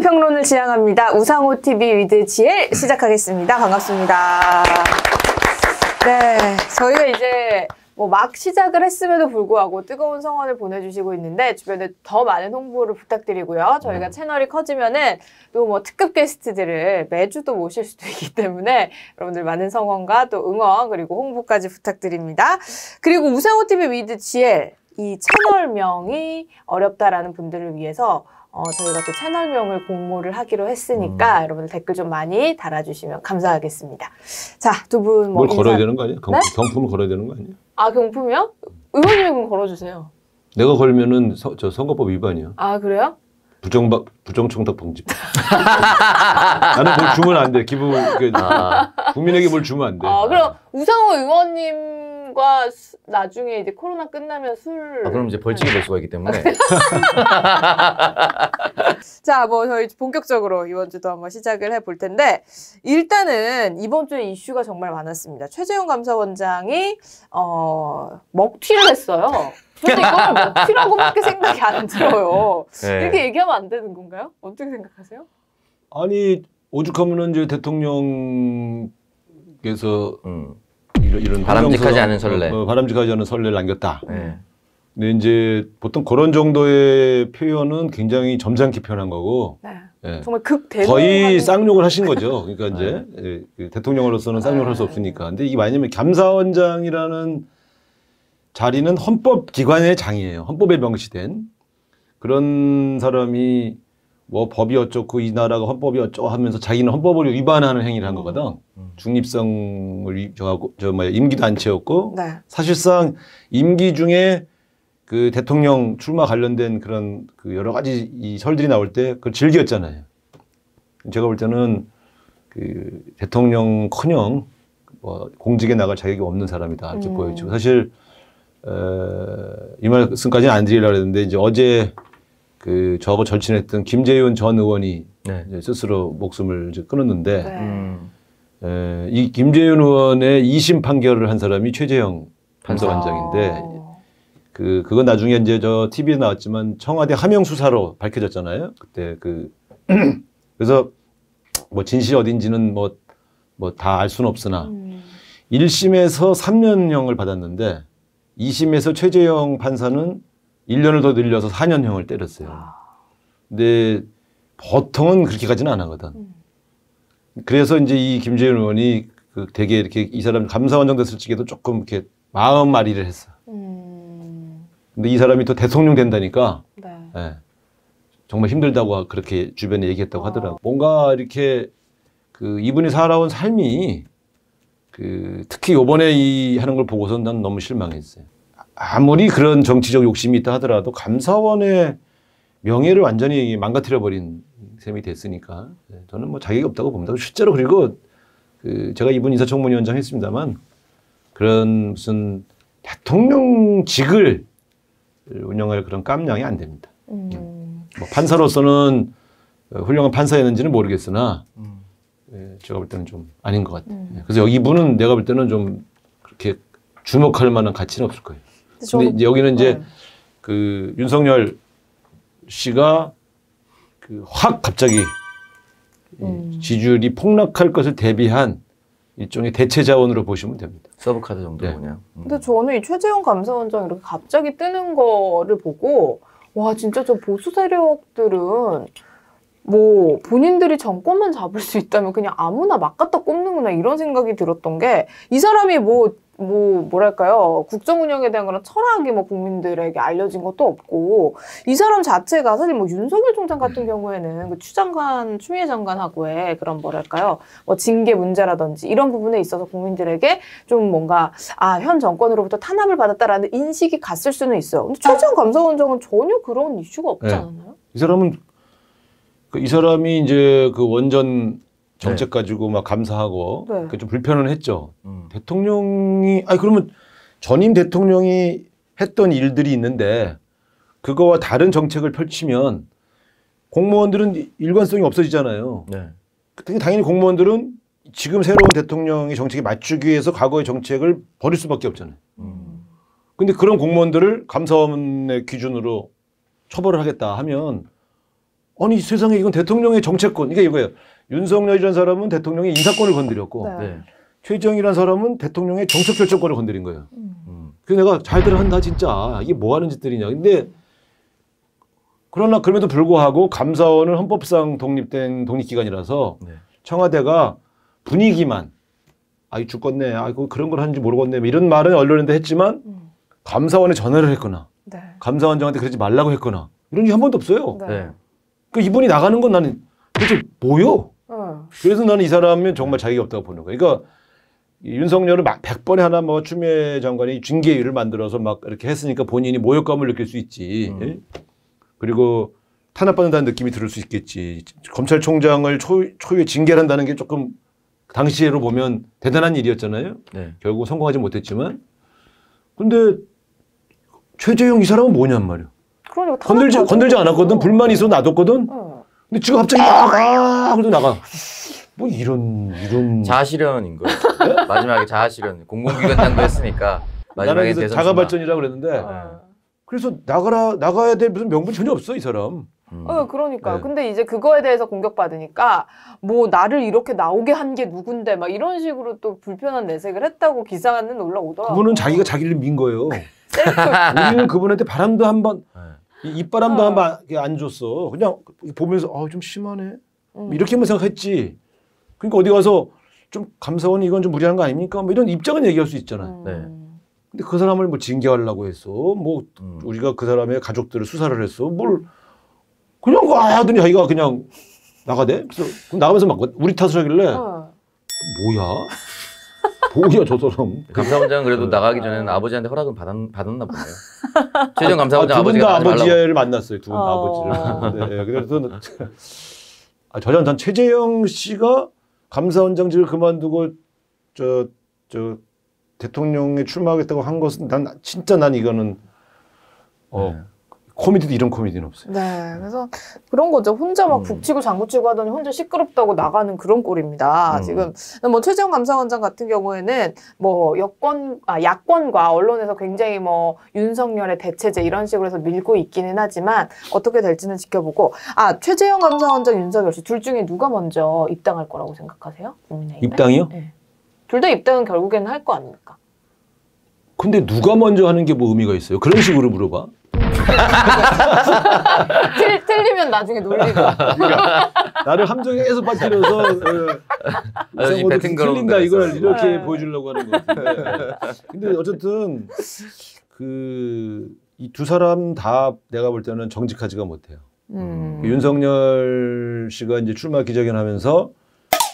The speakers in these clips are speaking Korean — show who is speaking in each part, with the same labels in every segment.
Speaker 1: 평론을 지향합니다. 우상호 TV 위드 GL 시작하겠습니다. 반갑습니다. 네, 저희가 이제 막 시작을 했음에도 불구하고 뜨거운 성원을 보내주시고 있는데 주변에 더 많은 홍보를 부탁드리고요. 저희가 채널이 커지면은 또 특급 게스트들을 매주도 모실 수도 있기 때문에 여러분들 많은 성원과 또 응원 그리고 홍보까지 부탁드립니다. 그리고 우상호 TV 위드 GL 이 채널명이 어렵다라는 분들을 위해서 저희가 또 채널명을 공모를 하기로 했으니까 여러분들 댓글 좀 많이 달아주시면 감사하겠습니다. 자, 두 분
Speaker 2: 뭘 걸어야 되는 거 아니야? 경품을 걸어야 되는 거 아니야?
Speaker 1: 아, 경품이요? 의원님이 그럼 걸어주세요.
Speaker 2: 내가 걸면은 저 선거법 위반이야.
Speaker 1: 아, 그래요?
Speaker 2: 부정청탁 방지법. 나는 뭘 주면 안 돼. 국민에게 뭘 주면 안 돼.
Speaker 1: 아, 그럼 우상호 의원님과 나중에 이제 코로나 끝나면 술.
Speaker 3: 그럼 이제 벌칙이 될 수가 있기 때문에.
Speaker 1: 자, 저희 본격적으로 이번 주도 한번 시작을 해볼 텐데, 일단은 이번 주에 이슈가 정말 많았습니다. 최재형 감사원장이, 먹튀를 했어요. 저는 이걸 먹튀라고밖에 생각이 안 들어요.
Speaker 3: 네.
Speaker 1: 이렇게 얘기하면 안 되는 건가요? 어떻게 생각하세요?
Speaker 2: 아니, 오죽하면은 이제 대통령께서 이런
Speaker 3: 바람직하지 않은 선례.
Speaker 2: 바람직하지 않은 선례를 남겼다.
Speaker 3: 네.
Speaker 2: 근데 이제 보통 그런 정도의 표현은 굉장히 점잖게 표현한 거고,
Speaker 1: 네.
Speaker 2: 예.
Speaker 1: 정말 극대노
Speaker 2: 거의 쌍욕을 하신 거죠. 그러니까 이제 대통령으로서는 쌍욕을 할 수 없으니까. 근데 이게 뭐냐면 감사원장이라는 자리는 헌법기관의 장이에요. 헌법에 명시된 그런 사람이 법이 어쩌고 이 나라가 헌법이 어쩌고 하면서 자기는 헌법을 위반하는 행위를 한 거거든. 중립성을 임기도 안 채웠고,
Speaker 1: 네.
Speaker 2: 사실상 임기 중에 그 대통령 출마 관련된 그런 여러 가지 이 설들이 나올 때 그걸 즐겼잖아요. 제가 볼 때는 대통령커녕 공직에 나갈 자격이 없는 사람이다 이렇게 보여지고, 사실 이 말씀까지는 안 드리려고 했는데 이제 어제 저하고 절친했던 김재윤 전 의원이 이제 스스로 목숨을 이제 끊었는데, 이 김재윤 의원의 2심 판결을 한 사람이 최재형 감사원장인데, 그건 나중에 이제 TV에 나왔지만 청와대 하명 수사로 밝혀졌잖아요. 그때 그래서 진실이 어딘지는 다 알 수는 없으나 1심에서 3년형을 받았는데 2심에서 최재형 판사는 1년을 더 늘려서 4년형을 때렸어요. 근데 보통은 그렇게까지는 안 하거든. 그래서 이제 이 김재윤 의원이 되게 이렇게 이 사람 감사원장 됐을 적에도 조금 이렇게 마음앓이를 했어. 근데 이 사람이 또 대통령 된다니까 정말 힘들다고 그렇게 주변에 얘기했다고 하더라고. 뭔가 이렇게 이분이 살아온 삶이 특히 요번에 하는 걸 보고서 난 너무 실망했어요. 아무리 그런 정치적 욕심이 있다 하더라도 감사원의 명예를 완전히 망가뜨려버린 셈이 됐으니까 저는 자격이 없다고 봅니다. 실제로 그리고 제가 이분 인사청문위원장 했습니다만 그런 무슨 대통령직을 운영할 그런 깜냥이 안 됩니다. 판사로서는 훌륭한 판사였는지는 모르겠으나 제가 볼 때는 좀 아닌 것 같아요. 그래서 이분은 내가 볼 때는 좀 그렇게 주목할 만한 가치는 없을 거예요. 근데 이제 여기는 이제 윤석열 씨가 확 갑자기 지지율이 폭락할 것을 대비한 일종의 대체 자원으로 보시면 됩니다.
Speaker 3: 서브카드 정도 그냥.
Speaker 1: 근데 저는 이 최재형 감사원장 이렇게 갑자기 뜨는 거를 보고 와 진짜 저 보수 세력들은 본인들이 정권만 잡을 수 있다면 그냥 아무나 막 갖다 꼽는구나 이런 생각이 들었던 게 이 사람이 뭐랄까요 국정 운영에 대한 그런 철학이 국민들에게 알려진 것도 없고 이 사람 자체가 사실 윤석열 총장 같은 경우에는 추미애 장관하고의 그런 뭐랄까요 징계 문제라든지 이런 부분에 있어서 국민들에게 좀 뭔가 현 정권으로부터 탄압을 받았다라는 인식이 갔을 수는 있어요. 근데 최재형 감사원장은 전혀 그런 이슈가 없지 않았나요?
Speaker 2: 이 사람이 이제 원전 정책 가지고 감사하고 좀 불편은 했죠. 대통령이 그러면 전임 대통령이 했던 일들이 있는데 그거와 다른 정책을 펼치면 공무원들은 일관성이 없어지잖아요. 당연히 공무원들은 지금 새로운 대통령의 정책에 맞추기 위해서 과거의 정책을 버릴 수밖에 없잖아요. 근데 그런 공무원들을 감사원의 기준으로 처벌을 하겠다 하면 아니 세상에 이건 대통령의 정체권 이게 이거예요. 윤석열이라는 사람은 대통령의 인사권을 건드렸고
Speaker 1: 네.
Speaker 3: 네.
Speaker 2: 최재형이라는 사람은 대통령의 정책 결정권을 건드린 거예요. 그래서 내가 잘들 한다 진짜 이게 뭐 하는 짓들이냐. 근데 그러나 그럼에도 불구하고 감사원은 헌법상 독립된 독립기관이라서
Speaker 3: 네.
Speaker 2: 청와대가 분위기만 아이 죽겠네 아이고 그런 걸 하는지 모르겠네 이런 말은 언론인데 했지만 감사원에 전화를 했거나
Speaker 1: 네.
Speaker 2: 감사원장한테 그러지 말라고 했거나 이런 게 한 번도 없어요.
Speaker 1: 네.
Speaker 3: 네.
Speaker 2: 그 이분이 나가는 건 나는 도대체 뭐요?
Speaker 1: 응.
Speaker 2: 그래서 나는 이 사람은 정말 자격이 없다고 보는 거예요. 그러니까 이 윤석열을 막 100번에 하나 뭐 추미애 장관이 징계위를 만들어서 막 이렇게 했으니까 본인이 모욕감을 느낄 수 있지. 예? 그리고 탄압받는다는 느낌이 들을 수 있겠지. 검찰총장을 초유의 징계를 한다는 게 조금 당시로 보면 대단한 일이었잖아요.
Speaker 3: 네.
Speaker 2: 결국 성공하지 못했지만. 근데 최재형 이 사람은 뭐냔 말이야.
Speaker 1: 그러니까
Speaker 2: 건들지 않았거든. 불만이 있어 놔뒀거든.
Speaker 1: 응.
Speaker 2: 근데 지금 갑자기 나가 그래도 나가. 뭐 이런
Speaker 3: 자아실현인 거예요. 마지막에 자아실현. 공공기관 했으니까
Speaker 2: 나는
Speaker 3: 마지막에
Speaker 2: 그래서
Speaker 3: 대선
Speaker 2: 자가발전이라고 그랬는데
Speaker 1: 어.
Speaker 2: 그래서 나가야 될 무슨 명분 전혀 없어 이 사람.
Speaker 1: 그러니까.
Speaker 2: 네.
Speaker 1: 근데 이제 그거에 대해서 공격받으니까 뭐 나를 이렇게 나오게 한 게 누군데 막 이런 식으로 또 불편한 내색을 했다고 기사는 올라오더라고요.
Speaker 2: 그분은 자기가 자기를 민 거예요.
Speaker 1: 셀프.
Speaker 2: 우리는 그분한테 바람도 한번
Speaker 3: 네.
Speaker 2: 입바람도
Speaker 1: 어.
Speaker 2: 한번 안 줬어. 그냥 보면서 좀 심하네. 이렇게만 생각했지. 그러니까 어디 가서 좀 감사원이 이건 좀 무리한 거 아닙니까? 뭐 이런 입장은 얘기할 수 있잖아요.
Speaker 3: 네.
Speaker 2: 근데 그 사람을 뭐 징계하려고 했어. 뭐 우리가 그 사람의 가족들을 수사를 했어. 뭘 그냥 하더니 자기가 그냥 나가대. 그래서 그럼 나가면서 막 우리 탓을 하길래
Speaker 1: 어.
Speaker 2: 뭐야 저 사람.
Speaker 3: 감사원장은 그래도 나가기 전에는 아버지한테 허락은 받았나 보네요. 최재형 감사원장
Speaker 2: 두 분 다
Speaker 3: 아버지가 가지 말라고.
Speaker 2: 아버지를 만났어요. 두 분 다
Speaker 1: 어.
Speaker 2: 아버지를. 네, 그래서 전 최재형 씨가 감사원장직을 그만두고 저 대통령에 출마하겠다고 한 것은 난 이거는 코미디도 이런 코미디는 없어요.
Speaker 1: 네, 그래서 그런 거죠. 혼자 막 북치고 장구치고 하더니 혼자 시끄럽다고 나가는 그런 꼴입니다. 지금 뭐 최재형 감사원장 같은 경우에는 뭐 야권과 언론에서 굉장히 뭐 윤석열의 대체제 이런 식으로 해서 밀고 있기는 하지만 어떻게 될지는 지켜보고 최재형 감사원장, 윤석열 씨 둘 중에 누가 먼저 입당할 거라고 생각하세요? 국민의힘에?
Speaker 2: 입당이요?
Speaker 1: 네. 둘 다 입당은 결국에는 할 거 아닙니까?
Speaker 2: 근데 누가 먼저 하는 게 뭐 의미가 있어요? 그런 식으로 물어봐.
Speaker 1: 틀리면 나중에 놀리라.
Speaker 2: 그러니까 나를 함정에서 빠뜨려서
Speaker 3: 지금 뱉은 거로
Speaker 2: 틀린다 이걸
Speaker 3: 그랬어요.
Speaker 2: 이렇게
Speaker 1: 네.
Speaker 2: 보여주려고 하는 것 같은데. 근데 어쨌든 이 두 사람 다 내가 볼 때는 정직하지가 못해요. 윤석열 씨가 이제 출마 기자회견하면서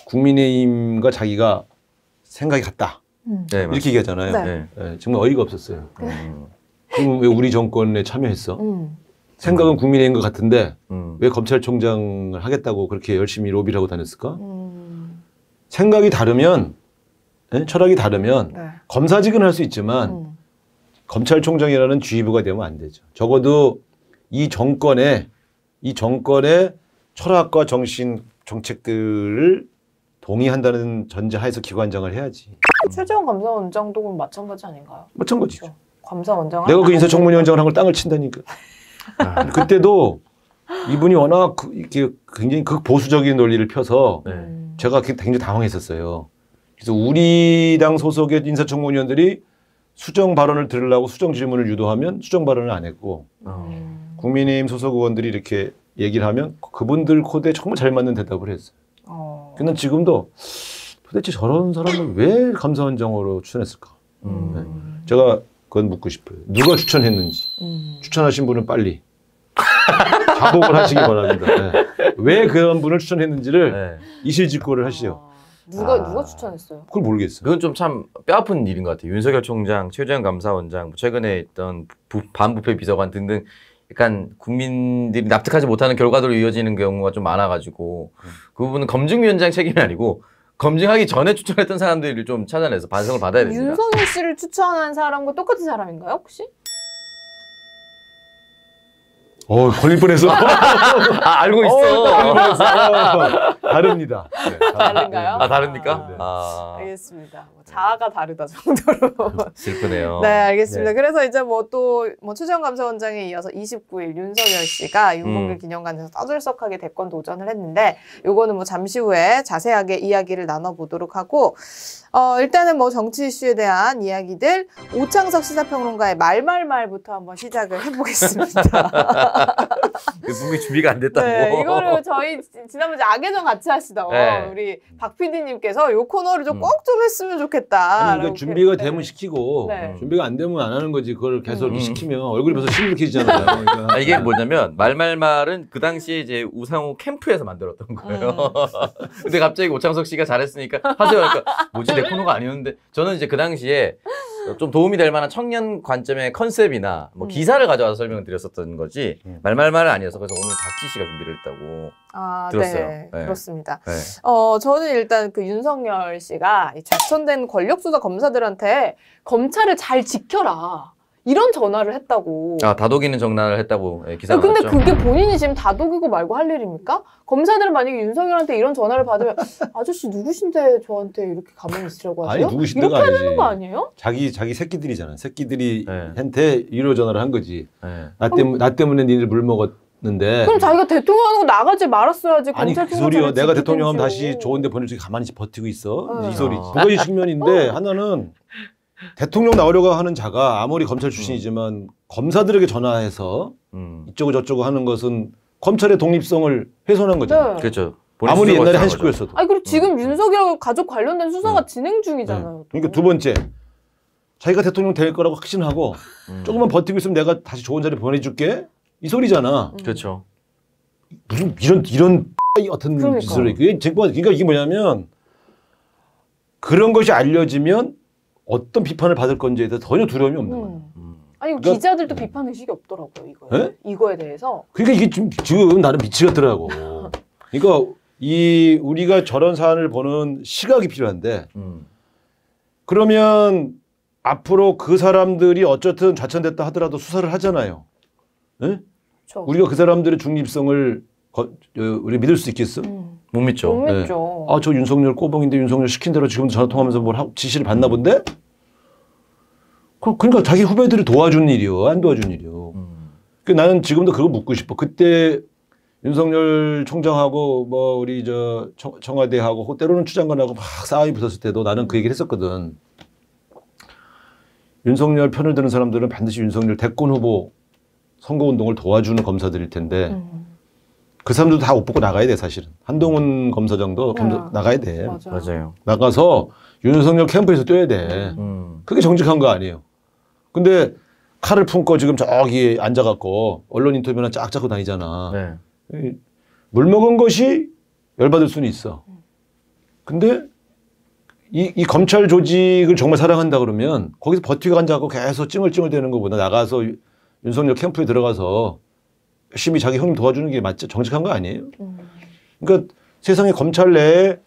Speaker 2: 국민의힘과 자기가 생각이 같다
Speaker 3: 네,
Speaker 2: 이렇게 얘기하잖아요.
Speaker 1: 네.
Speaker 3: 네.
Speaker 2: 정말 어이가 없었어요. 그럼 왜 우리 정권에 참여했어?
Speaker 1: 음.
Speaker 2: 생각은 국민의힘 것 같은데
Speaker 3: 음.
Speaker 2: 왜 검찰총장을 하겠다고 그렇게 열심히 로비를 하고 다녔을까? 생각이 다르면, 철학이 다르면
Speaker 1: 네.
Speaker 2: 검사직은 할 수 있지만 검찰총장이라는 지휘부가 되면 안 되죠. 적어도 이 정권의 철학과 정신, 정책들을 동의한다는 전제하에서 기관장을 해야지.
Speaker 1: 최재형 감사원장도 그럼 마찬가지 아닌가요?
Speaker 2: 마찬가지죠.
Speaker 1: 그렇죠. 감사원장
Speaker 2: 내가 그 인사청문위원장을 한 걸 땅을 친다니까. 그때도 이분이 워낙 이렇게 굉장히 극보수적인 논리를 펴서
Speaker 3: 네.
Speaker 2: 제가 굉장히 당황했었어요. 그래서 우리 당 소속의 인사청문위원들이 수정 발언을 들으려고 수정 질문을 유도하면 수정 발언을 안 했고 국민의힘 소속 의원들이 이렇게 얘기를 하면 그분들 코드에 정말 잘 맞는 대답을 했어요. 근데 지금도 도대체 저런 사람을 왜 감사원장으로 추천했을까? 네. 제가 그건 묻고 싶어요. 누가 추천했는지. 추천하신 분은 빨리 자복을 하시기 바랍니다. 네. 왜 그런 분을 추천했는지를
Speaker 3: 네.
Speaker 2: 이실직고를 하시죠.
Speaker 1: 누가 추천했어요?
Speaker 2: 그걸 모르겠어요.
Speaker 3: 그건 좀 참 뼈아픈 일인 것 같아요. 윤석열 총장, 최재형 감사원장, 최근에 있던 반부패 비서관 등등 약간 국민들이 납득하지 못하는 결과들로 이어지는 경우가 좀 많아가지고 그 부분은 검증위원장 책임이 아니고 검증하기 전에 추천했던 사람들을 좀 찾아내서 반성을 받아야 됩니다.
Speaker 1: 윤석열 씨를 추천한 사람과 똑같은 사람인가요, 혹시?
Speaker 2: 걸릴 뻔했어.
Speaker 3: 알고 있어.
Speaker 2: 다릅니다. 네,
Speaker 1: 다른가요?
Speaker 3: 아 다릅니까?
Speaker 2: 네.
Speaker 3: 아
Speaker 1: 알겠습니다. 뭐 자아가 다르다 정도로.
Speaker 3: 슬프네요.
Speaker 1: 네, 알겠습니다.
Speaker 2: 네.
Speaker 1: 그래서 이제 뭐 또 최재형 감사원장에 이어서 29일 윤석열 씨가 윤봉길 기념관에서 떠들썩하게 대권 도전을 했는데 요거는 뭐 잠시 후에 자세하게 이야기를 나눠보도록 하고 일단은 뭐 정치 이슈에 대한 이야기들 오창석 시사평론가의 말부터 한번 시작을 해보겠습니다.
Speaker 3: 분명히 준비가 안 됐다고.
Speaker 1: 네, 이거를 저희 지난번에 악예전 같이 하시던
Speaker 3: 네.
Speaker 1: 우리 박 PD님께서 요 코너를 좀 꼭 좀 했으면 좋겠다.
Speaker 2: 아니, 그러니까 준비가 되면 시키고
Speaker 1: 네.
Speaker 2: 준비가 안 되면 안 하는 거지. 그걸 계속
Speaker 3: 음.
Speaker 2: 시키면 얼굴이 벌써 시무룩해지잖아요. 그러니까.
Speaker 3: 아, 이게 뭐냐면 말은 그 당시에 이제 우상호 캠프에서 만들었던 거예요. 근데 갑자기 오창석 씨가 잘했으니까 하세요. 그러니까 뭐지 내 코너가 아니었는데 저는 이제 그 당시에 좀 도움이 될 만한 청년 관점의 컨셉이나 뭐 기사를 가져와서 설명을 드렸었던 거지 말말은 아니어서 그래서 오늘 박지 씨가 준비를 했다고 들었어요.
Speaker 1: 네,
Speaker 3: 네.
Speaker 1: 그렇습니다.
Speaker 3: 네.
Speaker 1: 저는 일단 그 윤석열 씨가 이 좌천된 권력수사 검사들한테 검찰을 잘 지켜라. 이런 전화를 했다고.
Speaker 3: 아 다독이는 정난을 했다고 기사가
Speaker 1: 근데
Speaker 3: 나왔죠.
Speaker 1: 그게 본인이 지금 다독이고 말고 할 일입니까? 검사들은 만약에 윤석열한테 이런 전화를 받으면 아저씨 누구신데 저한테 이렇게 가만히 있으라고 하세요?
Speaker 2: 아니 누구신데가
Speaker 1: 이렇게
Speaker 2: 아니지.
Speaker 1: 하는 거 아니에요?
Speaker 2: 자기 새끼들이잖아. 새끼들이
Speaker 3: 네.
Speaker 2: 한테 위로 전화를 한 거지.
Speaker 3: 네.
Speaker 2: 나 때문에 니들 물 먹었는데.
Speaker 1: 그럼 자기가 대통령 하는 거 나가지 말았어야지.
Speaker 2: 아니 그
Speaker 1: 검찰총장
Speaker 2: 소리요.
Speaker 1: 자리를
Speaker 2: 내가 대통령하면
Speaker 1: 지키든지요.
Speaker 2: 다시 좋은데 보내주기 가만히 버티고 있어.
Speaker 1: 네.
Speaker 2: 이 소리.
Speaker 3: 아.
Speaker 2: 두 가지 측면인데 하나는 대통령 나오려고 하는 자가 아무리 검찰 출신이지만 검사들에게 전화해서 이쪽고 저쪽고 하는 것은 검찰의 독립성을 훼손한 거잖아.
Speaker 1: 네.
Speaker 3: 그렇죠.
Speaker 2: 아무리 옛날에 한
Speaker 3: 거죠.
Speaker 2: 식구였어도.
Speaker 1: 아니 그리고 지금 윤석열 가족 관련된 수사가 진행 중이잖아요. 또.
Speaker 2: 그러니까 두 번째, 자기가 대통령 될 거라고 확신하고 조금만 버티고 있으면 내가 다시 좋은 자리 보내줄게 이 소리잖아.
Speaker 3: 그렇죠.
Speaker 2: 무슨 이런 어떤
Speaker 1: 그러니까.
Speaker 2: 소리. 그러니까 이게 뭐냐면 그런 것이 알려지면 어떤 비판을 받을 건지에 대해서 전혀 두려움이 없는 거예요.
Speaker 1: 아니
Speaker 2: 그러니까-
Speaker 1: 기자들도 비판 의식이 없더라고요 이거에.
Speaker 2: 네?
Speaker 1: 이거에 대해서.
Speaker 2: 그러니까 이게 지금 나는 미치겠더라고. 그러니까 우리가 저런 사안을 보는 시각이 필요한데 그러면 앞으로 그 사람들이 어쨌든 좌천됐다 하더라도 수사를 하잖아요. 네?
Speaker 1: 그렇죠.
Speaker 2: 우리가 그 사람들의 중립성을 우리 믿을 수 있겠어?
Speaker 3: 못 믿죠.
Speaker 1: 못 믿죠.
Speaker 2: 아, 저 윤석열 꼬봉인데 윤석열 시킨 대로 지금 전화 통화하면서 지시를 받나 본데? 그러니까 자기 후배들이 도와준 일이요, 안 도와준 일이요. 나는 지금도 그거 묻고 싶어. 그때 윤석열 총장하고 뭐 우리 청와대하고 때로는 추장관하고 막 싸움이 붙었을 때도 나는 그 얘기를 했었거든. 윤석열 편을 드는 사람들은 반드시 윤석열 대권 후보 선거운동을 도와주는 검사들일 텐데 그 사람들도 다 옷 벗고 나가야 돼 사실은. 한동훈 검사장도 나가야 돼.
Speaker 3: 맞아요.
Speaker 2: 나가서 윤석열 캠프에서 뛰어야 돼. 그게 정직한 거 아니에요. 근데 칼을 품고 지금 저기 앉아갖고 언론 인터뷰나 쫙 잡고 다니잖아.
Speaker 3: 네.
Speaker 2: 물 먹은 것이 열받을 수는 있어. 근데 이 검찰 조직을 정말 사랑한다 그러면 거기서 버티고 앉아갖고 계속 찡얼찡얼대는 것보다 나가서 윤석열 캠프에 들어가서 열심히 자기 형님 도와주는 게 맞죠? 정직한 거 아니에요? 그러니까 세상에 검찰 내에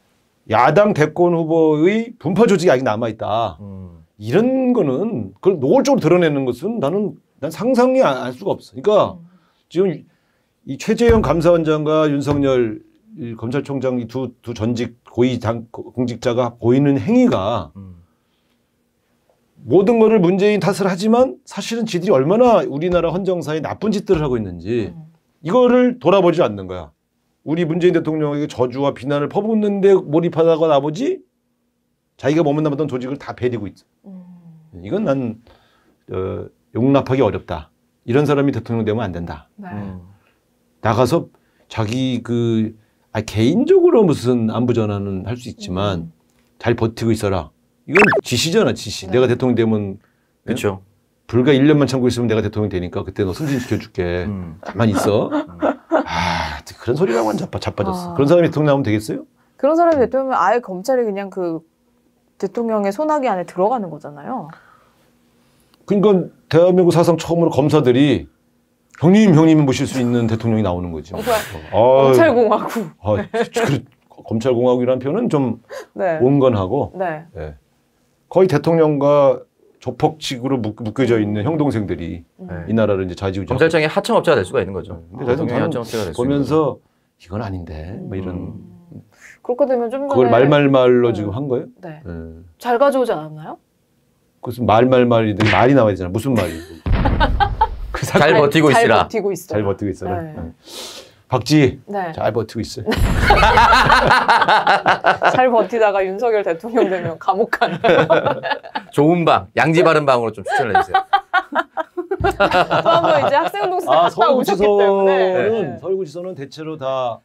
Speaker 2: 야당 대권 후보의 분파 조직이 아직 남아있다. 이런 거는 그걸 노골적으로 드러내는 것은 난 상상이 알 수가 없어. 그러니까 지금 이 최재형 감사원장과 윤석열 이 검찰총장 이 두 전직 고위 공직자가 보이는 행위가 모든 거를 문재인 탓을 하지만 사실은 지들이 얼마나 우리나라 헌정사에 나쁜 짓들을 하고 있는지 이거를 돌아보지 않는 거야. 우리 문재인 대통령에게 저주와 비난을 퍼붓는데 몰입하다가 나머지 자기가 머문남았던 조직을 다 베리고 있어. 이건 난 용납하기 어렵다. 이런 사람이 대통령 되면 안 된다.
Speaker 1: 네.
Speaker 2: 나가서 자기 개인적으로 무슨 안부 전화는 할 수 있지만 잘 버티고 있어라. 이건 지시잖아, 지시.
Speaker 1: 네.
Speaker 2: 내가 대통령 되면
Speaker 3: 그렇죠.
Speaker 2: 불과 1년만 참고 있으면 내가 대통령 되니까 그때 너 승진시켜줄게. 가만히 있어. 그런 소리라고는 자빠졌어. 그런 사람이 대통령 나오면 되겠어요?
Speaker 1: 그런 사람이 대통령이면 아예 검찰이 그냥 그 대통령의 손아귀 안에 들어가는 거잖아요.
Speaker 2: 그러니까 대한민국 사상 처음으로 검사들이 형님이 모실 수 있는 대통령이 나오는 거죠.
Speaker 1: 검찰공화국.
Speaker 2: 검찰공화국이라는 표현은 좀
Speaker 1: 네.
Speaker 2: 온건하고
Speaker 1: 네.
Speaker 2: 예. 거의 대통령과 조폭식으로 묶여져 있는 형동생들이 이 나라를 이제 좌지우지.
Speaker 3: 검찰청의 하청업체가 될 수가 있는 거죠.
Speaker 2: 근데
Speaker 3: 대통령이 하청업체가 될 수 있는 거죠.
Speaker 2: 보면서 이건 아닌데 뭐 이런
Speaker 1: 그렇게 되면 좀 전에
Speaker 2: 그걸 말말말로
Speaker 1: 네.
Speaker 2: 지금 한 거예요?
Speaker 1: 네.
Speaker 2: 예.
Speaker 1: 잘 가져오지 않았나요?
Speaker 2: 그것은 말말말이든 말이 나와야 되잖아. 무슨 말이?
Speaker 3: 잘 버티고
Speaker 1: 잘
Speaker 3: 있으라.
Speaker 1: 버티고 있어.
Speaker 2: 잘 버티고 있어라.
Speaker 1: 네.
Speaker 2: 예. 박지희
Speaker 1: 네.
Speaker 2: 잘 버티고 있어요.
Speaker 1: 잘 버티다가 윤석열 대통령 되면 감옥 가는.
Speaker 3: 좋은 방, 양지 바른 방으로 좀 추천을 해주세요.
Speaker 1: 또 한번 이제 학생운동사 갔다 오셨기 때문에.
Speaker 2: 서울구치소는 서울구치소는 대체로 다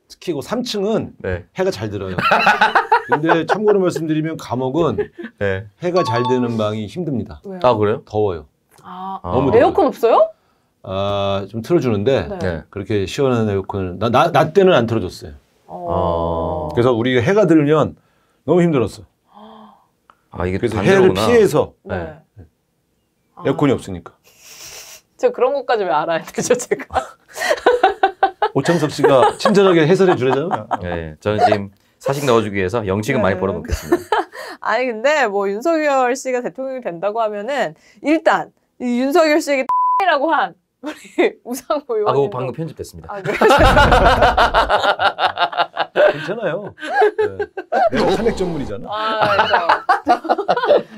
Speaker 2: 특히 그 3층은
Speaker 3: 네.
Speaker 2: 해가 잘 들어요. 근데 참고로 말씀드리면 감옥은
Speaker 3: 네.
Speaker 2: 해가 잘 드는 방이 힘듭니다.
Speaker 1: 왜요?
Speaker 3: 아 그래요?
Speaker 2: 더워요.
Speaker 1: 아,
Speaker 2: 너무
Speaker 1: 에어컨 없어요?
Speaker 2: 아, 좀 틀어주는데
Speaker 1: 네.
Speaker 3: 네.
Speaker 2: 그렇게 시원한 에어컨을 낮 때는 안 틀어줬어요. 그래서 우리가 해가 들면 너무 힘들었어.
Speaker 3: 아 이게
Speaker 2: 그래서 해를
Speaker 3: 반대로구나.
Speaker 2: 피해서
Speaker 1: 네. 아,
Speaker 2: 에어컨이 없으니까.
Speaker 1: 제가 그런 것까지 왜 알아야 되죠, 제가?
Speaker 2: 오창석 씨가 친절하게 해설해 주려잖아요.
Speaker 3: 네, 저는 지금 사식 넣어주기 위해서 영치금 많이
Speaker 1: 네.
Speaker 3: 벌어놓겠습니다.
Speaker 1: 아니 근데 뭐 윤석열 씨가 대통령이 된다고 하면은 일단 이 윤석열 씨에게 이라고 한 우리 우상호 의원님.
Speaker 3: 아 그거 방금 편집됐습니다.
Speaker 1: 아, 그래요?
Speaker 2: 괜찮아요. 네. 내가 탄핵 전문이잖아.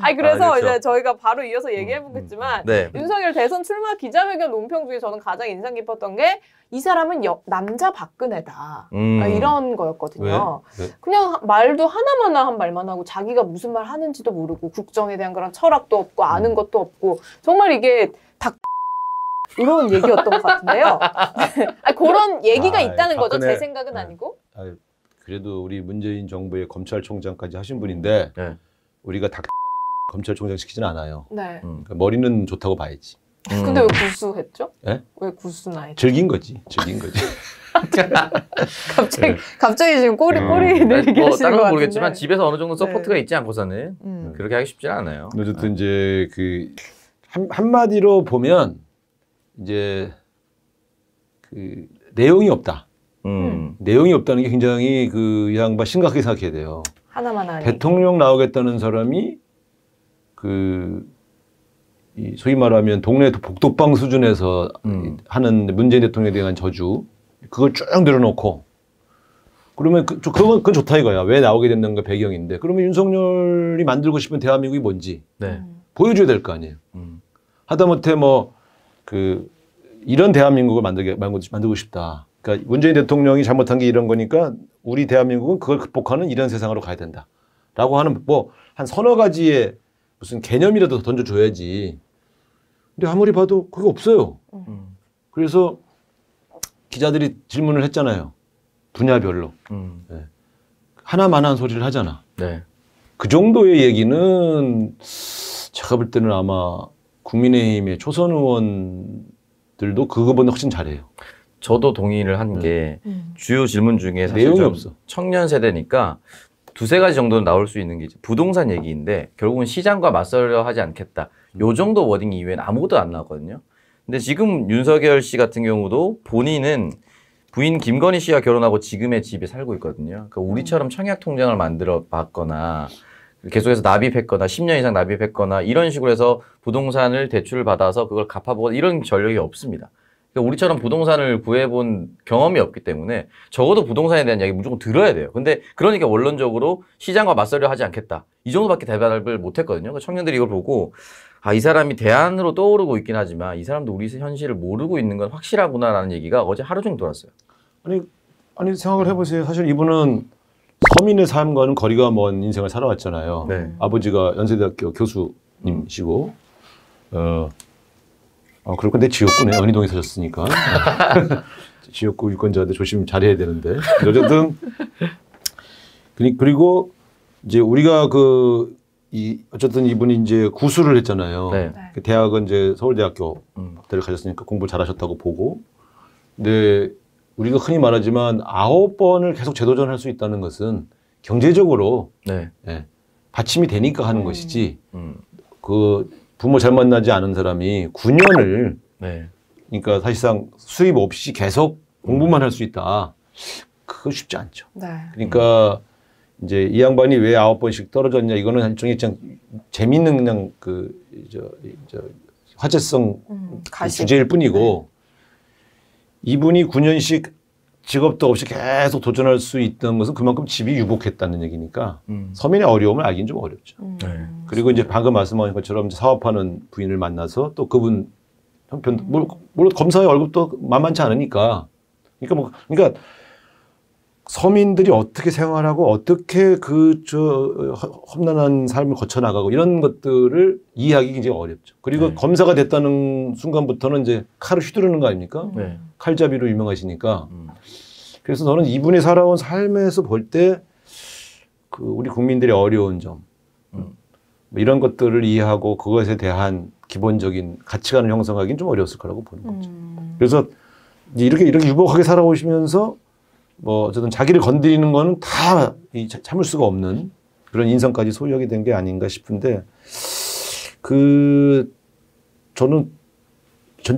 Speaker 1: 아니 그래서
Speaker 3: 아, 그렇죠.
Speaker 1: 이제 저희가 바로 이어서 얘기해 보겠지만
Speaker 3: 네.
Speaker 1: 윤석열 대선 출마 기자회견 논평 중에 저는 가장 인상 깊었던 게 이 사람은 남자 박근혜다. 이런 거였거든요.
Speaker 2: 왜? 왜?
Speaker 1: 그냥 말도 하나마나 한 말만 하고 자기가 무슨 말 하는지도 모르고 국정에 대한 그런 철학도 없고 아는 것도 없고 정말 이게 이런 얘기였던 것 같은데요. 아니, 그런 얘기가 있다는 거죠. 제 생각은 아니고.
Speaker 2: 그래도 우리 문재인 정부의 검찰총장까지 하신 분인데
Speaker 3: 네.
Speaker 2: 우리가 검찰총장 시키진 않아요.
Speaker 1: 네.
Speaker 2: 그러니까 머리는 좋다고 봐야지.
Speaker 1: 근데 왜 구수했죠?
Speaker 2: 네?
Speaker 1: 왜 구수나 했죠?
Speaker 2: 즐긴 거지. 즐긴 거지.
Speaker 1: 갑자기 지금 꼬리 내리게
Speaker 3: 뭐
Speaker 1: 하시는
Speaker 3: 다른
Speaker 1: 것
Speaker 3: 건 모르겠지만
Speaker 1: 같은데.
Speaker 3: 집에서 어느 정도 서포트가
Speaker 1: 네.
Speaker 3: 있지 않고서는 그렇게 하기 쉽지 않아요.
Speaker 2: 어쨌든 이제 그 한마디로 보면 이제 그 내용이 없다. 내용이 없다는 게 굉장히 이 양반 심각하게 생각해야 돼요.
Speaker 1: 하나만 하니.
Speaker 2: 대통령 나오겠다는 사람이 이 소위 말하면 동네 복도방 수준에서 하는 문재인 대통령에 대한 저주 그걸 쭉 늘어놓고 그러면 그건 좋다 이거야. 왜 나오게 됐는가 배경인데 그러면 윤석열이 만들고 싶은 대한민국이 뭔지
Speaker 3: 네.
Speaker 2: 보여줘야 될 거 아니에요. 하다못해 이런 대한민국을 만들고 싶다. 그러니까 문재인 대통령이 잘못한 게 이런 거니까 우리 대한민국은 그걸 극복하는 이런 세상으로 가야 된다. 라고 하는 한 서너 가지의 무슨 개념이라도 던져줘야지. 근데 아무리 봐도 그게 없어요. 그래서 기자들이 질문을 했잖아요. 분야별로. 네. 하나만한 소리를 하잖아.
Speaker 3: 네.
Speaker 2: 그 정도의 얘기는 제가 볼 때는 아마 국민의힘의 초선 의원들도 그거보다 훨씬 잘해요.
Speaker 3: 저도 동의를 한 게 주요 질문 중에 사실
Speaker 2: 내용이
Speaker 3: 좀
Speaker 2: 없어.
Speaker 3: 청년 세대니까 두세 가지 정도는 나올 수 있는 게 이제 부동산 얘기인데 결국은 시장과 맞서려 하지 않겠다. 요 정도 워딩 이외에는 아무것도 안 나왔거든요. 근데 지금 윤석열 씨 같은 경우도 본인은 부인 김건희 씨와 결혼하고 지금의 집에 살고 있거든요. 그러니까 우리처럼 청약 통장을 만들어 봤거나 계속해서 납입했거나 10년 이상 납입했거나 이런 식으로 해서 부동산을 대출을 받아서 그걸 갚아보거나 이런 전력이 없습니다. 그러니까 우리처럼 부동산을 구해본 경험이 없기 때문에 적어도 부동산에 대한 이야기 무조건 들어야 돼요. 근데 그러니까 원론적으로 시장과 맞서려 하지 않겠다. 이 정도밖에 대답을 못했거든요. 그러니까 청년들이 이걸 보고 이 사람이 대안으로 떠오르고 있긴 하지만 이 사람도 우리 현실을 모르고 있는 건 확실하구나라는 얘기가 어제 하루 종일 돌았어요.
Speaker 2: 아니 생각을 해보세요. 사실 이분은 서민의 삶과는 거리가 먼 인생을 살아왔잖아요.
Speaker 3: 네.
Speaker 2: 아버지가 연세대학교 교수님이시고 그럴 건데 지역구네. 연희동에 사셨으니까. 지역구 유권자한테 조심 잘해야 되는데. 어쨌든 그리고 이제 우리가 어쨌든 이분이 이제 구수를 했잖아요.
Speaker 3: 네.
Speaker 2: 그 대학은 이제 서울대학교 대를 가셨으니까 공부 잘하셨다고 보고. 근데 우리가 흔히 말하지만 9번을 계속 재도전할 수 있다는 것은 경제적으로
Speaker 3: 네.
Speaker 2: 받침이 되니까 하는 것이지. 부모 잘 만나지 않은 사람이 9년을
Speaker 3: 네.
Speaker 2: 그러니까 사실상 수입 없이 계속 공부만 할 수 있다. 그거 쉽지 않죠.
Speaker 1: 네.
Speaker 2: 그러니까 이제 이 양반이 왜 9번씩 떨어졌냐 이거는 일종의 재미있는 그냥 화제성 주제일 뿐이고 이분이 9년씩 직업도 없이 계속 도전할 수 있던 것은 그만큼 집이 유복했다는 얘기니까 서민의 어려움을 알긴 좀 어렵죠.
Speaker 3: 네.
Speaker 2: 그리고 이제 방금 말씀하신 것처럼 사업하는 부인을 만나서 또 그분 형편, 물론 검사의 월급도 만만치 않으니까. 그러니까 서민들이 어떻게 생활하고 어떻게 험난한 삶을 거쳐나가고 이런 것들을 이해하기 굉장히 어렵죠. 그리고
Speaker 3: 네.
Speaker 2: 검사가 됐다는 순간부터는 이제 칼을 휘두르는 거 아닙니까?
Speaker 3: 네.
Speaker 2: 칼잡이로 유명하시니까. 그래서 저는 이분이 살아온 삶에서 볼 때 그 우리 국민들의 어려운 점, 뭐 이런 것들을 이해하고 그것에 대한 기본적인 가치관을 형성하기는 좀 어려웠을 거라고 보는 거죠. 그래서 이렇게 유복하게 살아오시면서 뭐 어쨌든 자기를 건드리는 거는 다 참을 수가 없는 그런 인성까지 소유하게 된 게 아닌가 싶은데 저는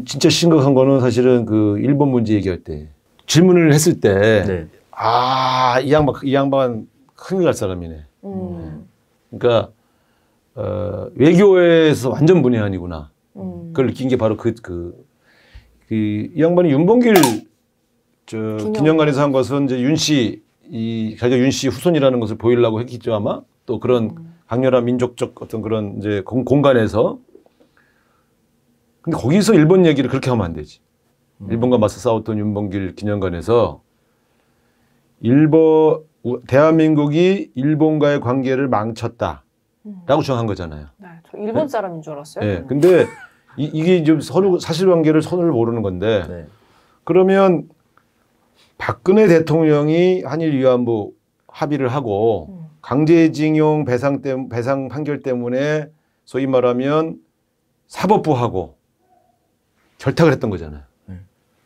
Speaker 2: 진짜 심각한 거는 사실은 그 일본 문제 얘기할 때 질문을 했을 때
Speaker 3: 네.
Speaker 2: 이 양반 큰일 날 사람이네. 그러니까 외교에서 완전 문외한이구나. 그걸 느낀 게 바로 이 양반이 윤봉길 기념관에서 한 것은 이제 자기가 윤 씨 후손이라는 것을 보이려고 했겠죠 아마. 또 그런 강렬한 민족적 어떤 그런 이제 공간에서. 근데 거기서 일본 얘기를 그렇게 하면 안 되지. 일본과 맞서 싸웠던 윤봉길 기념관에서 대한민국이 일본과의 관계를 망쳤다라고 주장한 거잖아요.
Speaker 1: 네, 저 일본 사람인 줄 알았어요.
Speaker 2: 네. 근데 이게 좀 서로 사실관계를 선을 모르는 건데
Speaker 3: 네.
Speaker 2: 그러면 박근혜 대통령이 한일 위안부 합의를 하고 강제징용 배상 판결 때문에 소위 말하면 사법부하고 결탁을 했던 거잖아요.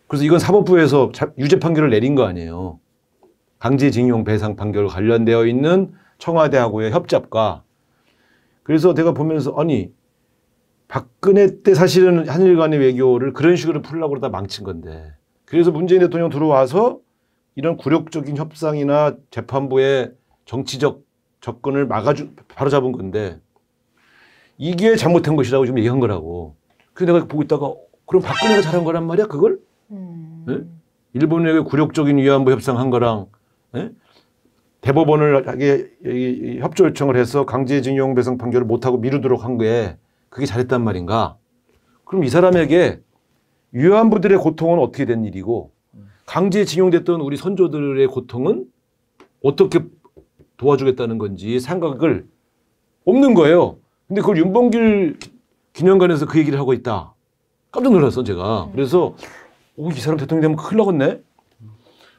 Speaker 2: 그래서 이건 사법부에서 유죄 판결을 내린 거 아니에요. 강제징용 배상 판결 관련되어 있는 청와대하고의 협잡과. 그래서 내가 보면서 아니 박근혜 때 사실은 한일 간의 외교를 그런 식으로 풀려고 그러다 망친 건데 그래서 문재인 대통령 들어와서 이런 굴욕적인 협상이나 재판부의 정치적 접근을 바로잡은 건데 이게 잘못한 것이라고 지금 얘기한 거라고. 그래서 내가 보고 있다가 그럼 박근혜가 잘한 거란 말이야 그걸? 네? 일본의 굴욕적인 위안부 협상한 거랑 네? 대법원을 하게 협조 요청을 해서 강제징용 배상 판결을 못하고 미루도록 한 게 그게 잘했단 말인가? 그럼 이 사람에게 위안부들의 고통은 어떻게 된 일이고 강제징용됐던 우리 선조들의 고통은 어떻게 도와주겠다는 건지 생각을 없는 거예요. 근데 그걸 윤봉길 기념관에서 그 얘기를 하고 있다. 깜짝 놀랐어 제가. 그래서 이 사람 대통령 되면 큰일 나겠네.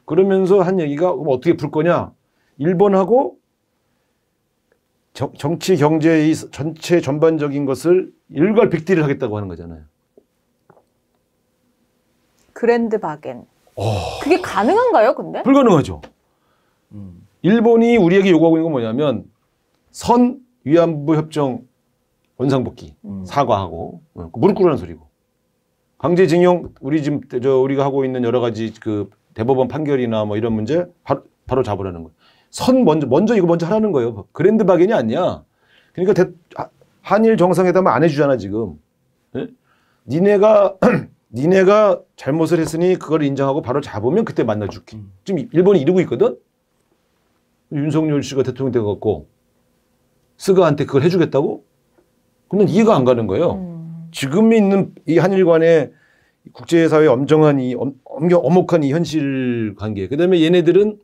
Speaker 2: 그러면서 한 얘기가 그럼 어떻게 풀 거냐. 일본하고 정치 경제의 전체 전반적인 것을 일괄 빅딜을 하겠다고 하는 거잖아요.
Speaker 1: 그랜드 바겐. 그게 가능한가요, 근데?
Speaker 2: 불가능하죠. 일본이 우리에게 요구하고 있는 건 뭐냐면 선 위안부 협정 원상복귀 사과하고 무릎 꿇으라는 소리고 강제징용 우리가 하고 있는 여러 가지 그 대법원 판결이나 뭐 이런 문제 바로 잡으라는 거예요. 선 먼저 이거 먼저 하라는 거예요. 그랜드 바겐이 아니야. 그러니까 한일 정상회담을 안 해주잖아 지금. 네? 니네가 잘못을 했으니 그걸 인정하고 바로 잡으면 그때 만나줄게. 지금 일본이 이러고 있거든. 윤석열 씨가 대통령 돼갖고 스가한테 그걸 해주겠다고? 근데 이해가 안 가는 거예요. 지금 있는 이 한일 간의 국제사회의 엄정한 엄혹한 이 현실 관계. 그다음에 얘네들은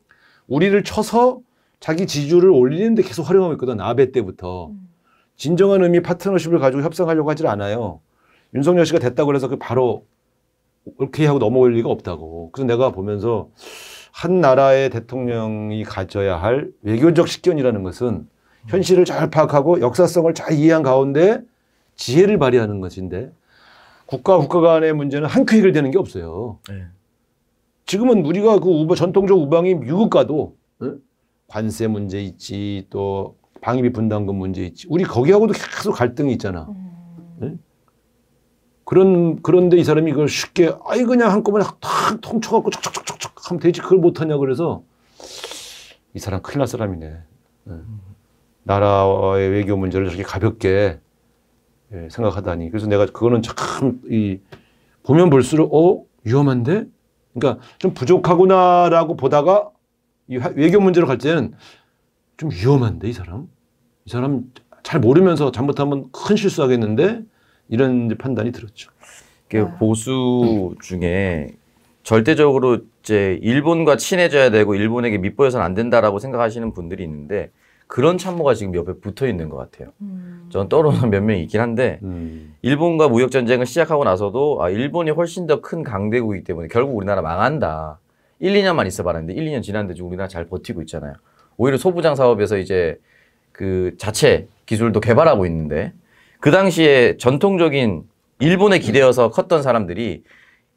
Speaker 2: 우리를 쳐서 자기 지지율을 올리는데 계속 활용하고 있거든. 아베 때부터. 진정한 의미 파트너십을 가지고 협상하려고 하질 않아요. 윤석열 씨가 됐다고 해서 그 바로 오케이 하고 넘어올 리가 없다고. 그래서 내가 보면서 한 나라의 대통령이 가져야 할 외교적 식견이라는 것은 현실을 잘 파악하고 역사성을 잘 이해한 가운데 지혜를 발휘하는 것인데 국가 간의 문제는 한 큐 해결되는 게 없어요. 네. 지금은 우리가 전통적 우방이 유국가도 관세 문제 있지 또 방위비 분담금 문제 있지 우리 거기하고도 계속 갈등이 있잖아. 네? 그런데 이 사람이 이걸 쉽게 그냥 한꺼번에 탁 통쳐갖고 척척척척 하면 되지 그걸 못하냐 그래서 이 사람 큰일 날 사람이네. 네. 나라의 외교 문제를 저렇게 가볍게 생각하다니. 그래서 내가 그거는 참 보면 볼수록 위험한데 그러니까 좀 부족하구나라고 보다가 이 외교 문제로 갈 때는 좀 위험한데 이 사람 잘 모르면서 잘못하면 큰 실수하겠는데 이런 이제 판단이 들었죠.
Speaker 3: 그 보수 중에 절대적으로 이제 일본과 친해져야 되고 일본에게 밑보여서는 안 된다라고 생각하시는 분들이 있는데 그런 참모가 지금 옆에 붙어 있는 것 같아요. 저는 떠오르는 몇 명 있긴 한데 일본과 무역 전쟁을 시작하고 나서도 일본이 훨씬 더 큰 강대국이기 때문에 결국 우리나라 망한다. 1, 2년만 있어봐라 했는데 1, 2년 지났는데 지금 우리나라 잘 버티고 있잖아요. 오히려 소부장 사업에서 이제 그 자체 기술도 개발하고 있는데 그 당시에 전통적인 일본에 기대어서 컸던 사람들이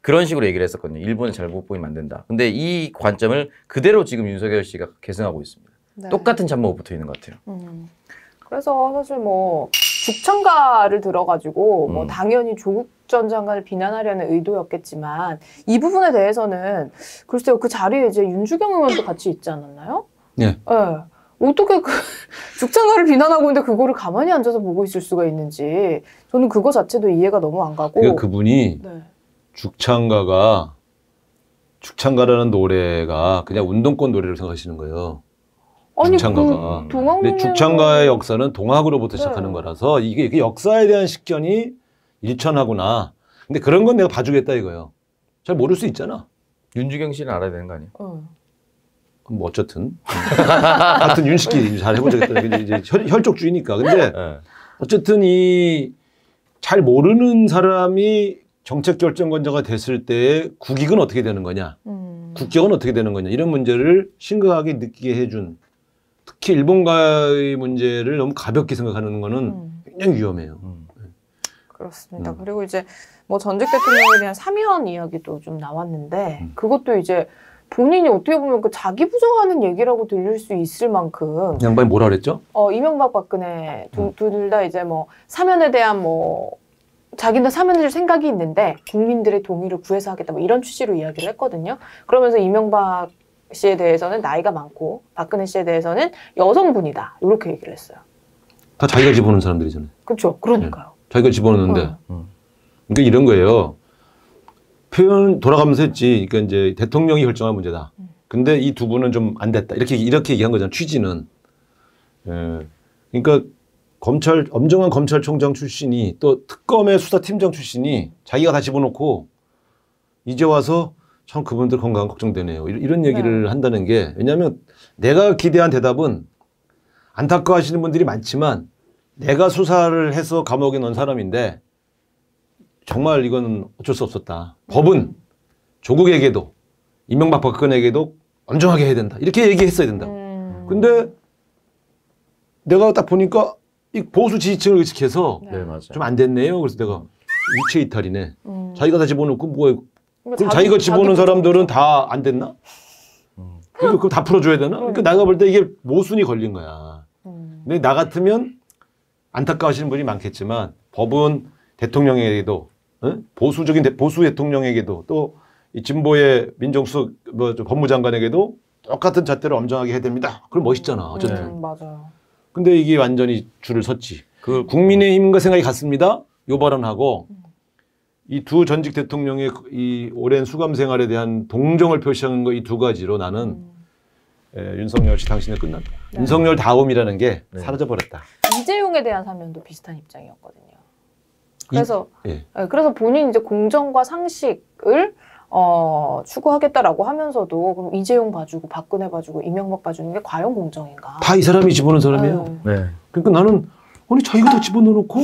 Speaker 3: 그런 식으로 얘기를 했었거든요. 일본을 잘 못 보이면 안 된다. 근데 이 관점을 그대로 지금 윤석열 씨가 계승하고 있습니다.
Speaker 1: 네.
Speaker 3: 똑같은 참모가 붙어 있는 것 같아요.
Speaker 1: 그래서 사실 뭐 죽창가를 들어가지고 뭐 당연히 조국 전 장관을 비난하려는 의도였겠지만 이 부분에 대해서는 글쎄요 그 자리에 이제 윤주경 의원도 같이 있지 않았나요?
Speaker 2: 네.
Speaker 1: 네. 어떻게 그 죽창가를 비난하고 있는데 그거를 가만히 앉아서 보고 있을 수가 있는지 저는 그거 자체도 이해가 너무 안 가고.
Speaker 2: 그러니까 그분이
Speaker 1: 네.
Speaker 2: 죽창가라는 노래가 그냥 운동권 노래를 생각하시는 거예요.
Speaker 1: 아니
Speaker 2: 죽창가가.
Speaker 1: 그 동학농
Speaker 2: 근데 죽창가의 역사는 동학으로부터
Speaker 1: 네.
Speaker 2: 시작하는 거라서 이게 역사에 대한 식견이 일천하구나. 근데 그런 건 내가 봐주겠다 이거예요. 잘 모를 수 있잖아.
Speaker 3: 윤주경 씨는 알아야 되는 거 아니에요?
Speaker 2: 뭐 어쨌든 같은 윤식이 잘 해보자겠다. 이제 혈족주의니까. 근데
Speaker 3: 네.
Speaker 2: 어쨌든 이 잘 모르는 사람이 정책 결정권자가 됐을 때 국익은 어떻게 되는 거냐, 국격은 어떻게 되는 거냐 이런 문제를 심각하게 느끼게 해준. 특히 일본과의 문제를 너무 가볍게 생각하는 거는 굉장히 위험해요.
Speaker 1: 그렇습니다. 그리고 이제 뭐 전직 대통령에 대한 사면 이야기도 좀 나왔는데 그것도 이제 본인이 어떻게 보면 그 자기 부정하는 얘기라고 들릴 수 있을 만큼
Speaker 2: 양반이 뭐라 그랬죠?
Speaker 1: 이명박 박근혜 둘 다 이제 뭐 사면에 대한 뭐 자기는 사면을 생각이 있는데 국민들의 동의를 구해서 하겠다 뭐 이런 취지로 이야기를 했거든요. 그러면서 이명박 씨에 대해서는 나이가 많고 박근혜 씨에 대해서는 여성분이다 이렇게 얘기를 했어요.
Speaker 2: 다 자기가 집어넣은 사람들이잖아요.
Speaker 1: 그렇죠. 그러니까요.
Speaker 2: 자기가 집어넣는데 그러니까 이런 거예요. 표현 돌아가면서 했지. 그러니까 이제 대통령이 결정할 문제다. 근데 이 두 분은 좀 안 됐다. 이렇게 얘기한 거잖아. 취지는. 예. 그러니까 엄정한 검찰총장 출신이 또 특검의 수사팀장 출신이 자기가 다 집어넣고 이제 와서 참 그분들 건강 걱정되네요. 이런 얘기를 한다는 게 왜냐하면 내가 기대한 대답은 안타까워하시는 분들이 많지만 내가 수사를 해서 감옥에 넣은 사람인데 정말 이건 어쩔 수 없었다. 법은 조국에게도 이명박 박근혜에게도 엄정하게 해야 된다. 이렇게 얘기했어야 된다. 근데 내가 딱 보니까 이 보수 지지층을 의식해서
Speaker 3: 네, 맞아요.
Speaker 2: 좀 안 됐네요. 그래서 내가 유체 이탈이네. 자기가 다 집어넣고 뭐예요. 그럼 자기가
Speaker 1: 자기
Speaker 2: 집어넣은 사람들은 다 안 됐나? 그럼 다 풀어줘야 되나? 그러니까 내가 볼 때 이게 모순이 걸린 거야. 근데 나 같으면 안타까워하시는 분이 많겠지만 법은 대통령에게도 보수적인 보수 대통령에게도 또 이 진보의 민정수석 법무장관에게도 똑같은 잣대로 엄정하게 해야 됩니다. 그럼 멋있잖아. 어쨌든.
Speaker 1: 맞아요.
Speaker 2: 근데 이게 완전히 줄을 섰지. 그 국민의힘과 생각이 같습니다. 요 발언하고 이 두 전직 대통령의 이 오랜 수감 생활에 대한 동정을 표시하는 거 이 두 가지로 나는 윤석열 씨 당신은 끝났다. 윤석열 다음이라는 게 사라져버렸다.
Speaker 1: 이재용에 대한 사면도 비슷한 입장이었거든요. 그래서
Speaker 2: 예.
Speaker 1: 그래서 본인 이제 공정과 상식을 추구하겠다라고 하면서도 그럼 이재용 봐주고 박근혜 봐주고 이명박 봐주는 게 과연 공정인가?
Speaker 2: 다 이 사람이 집어넣은 사람이에요.
Speaker 3: 네.
Speaker 2: 그러니까 나는 아니 자기가 다 집어넣어놓고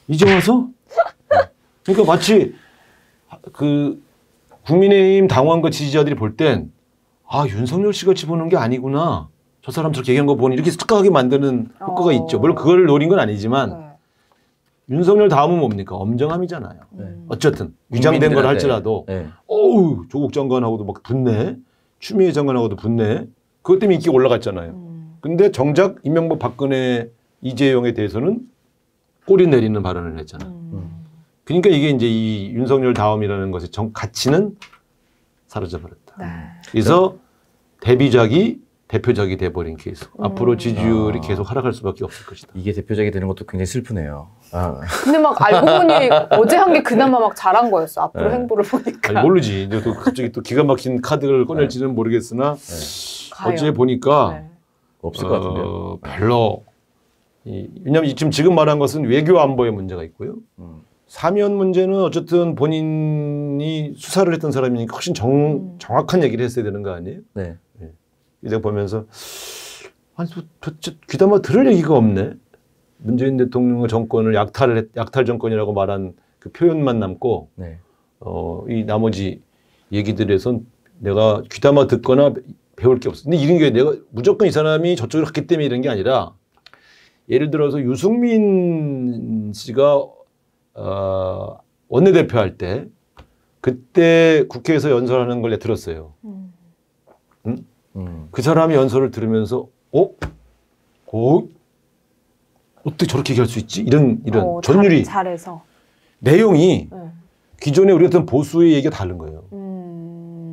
Speaker 2: 이제 와서 그러니까 마치 그 국민의힘 당원과 지지자들이 볼 땐 윤석열 씨가 집어넣은 게 아니구나. 저 사람 저렇게 얘기한 거 보니 이렇게 착각하게 만드는 효과가 있죠. 물론 그걸 노린 건 아니지만 윤석열 다음은 뭡니까? 엄정함이잖아요. 어쨌든 위장된 걸 할지라도 어우 조국 장관하고도 막 붙네. 추미애 장관하고도 붙네. 그것 때문에 인기가 올라갔잖아요. 근데 정작 이명박 박근혜 이재용에 대해서는 꼬리 내리는 발언을 했잖아. 그러니까 이게 이제 이 윤석열 다음이라는 것의 가치는 사라져버렸다. 그래서 데뷔작이 대표적이 돼버린 케이스. 앞으로 지지율이 계속 하락할 수밖에 없을 것이다.
Speaker 3: 이게 대표적이 되는 것도 굉장히 슬프네요. 아.
Speaker 1: 근데 막 알고 보니 어제 한 게 그나마 막 잘한 거였어. 앞으로
Speaker 3: 네.
Speaker 1: 행보를 보니까.
Speaker 2: 아니, 모르지. 이제 또 갑자기 또 기가 막힌 카드를 꺼낼지는 모르겠으나
Speaker 1: 과연.
Speaker 2: 어제 보니까
Speaker 1: 네.
Speaker 3: 없을 것 같은데요.
Speaker 2: 별로. 왜냐하면 지금 말한 것은 외교 안보의 문제가 있고요. 사면 문제는 어쨌든 본인이 수사를 했던 사람이니까 훨씬 정확한 얘기를 했어야 되는 거 아니에요?
Speaker 3: 네.
Speaker 2: 내가 보면서 아니 도대체 귀담아 들을 얘기가 없네. 문재인 대통령의 정권을 약탈 정권이라고 말한 그 표현만 남고
Speaker 3: 네.
Speaker 2: 이 나머지 얘기들에선 내가 귀담아 듣거나 배울 게 없어. 근데 이런 게 내가 무조건 이 사람이 저쪽으로 갔기 때문에 이런 게 아니라 예를 들어서 유승민 씨가 원내대표 할 때 그때 국회에서 연설하는 걸 내가 들었어요. 응? 그 사람이 연설을 들으면서 어떻게 저렇게 얘기할 수 있지? 이런 전율이
Speaker 1: 잘해서
Speaker 2: 내용이
Speaker 1: 네.
Speaker 2: 기존에 우리가 했던 보수의 얘기가 다른 거예요.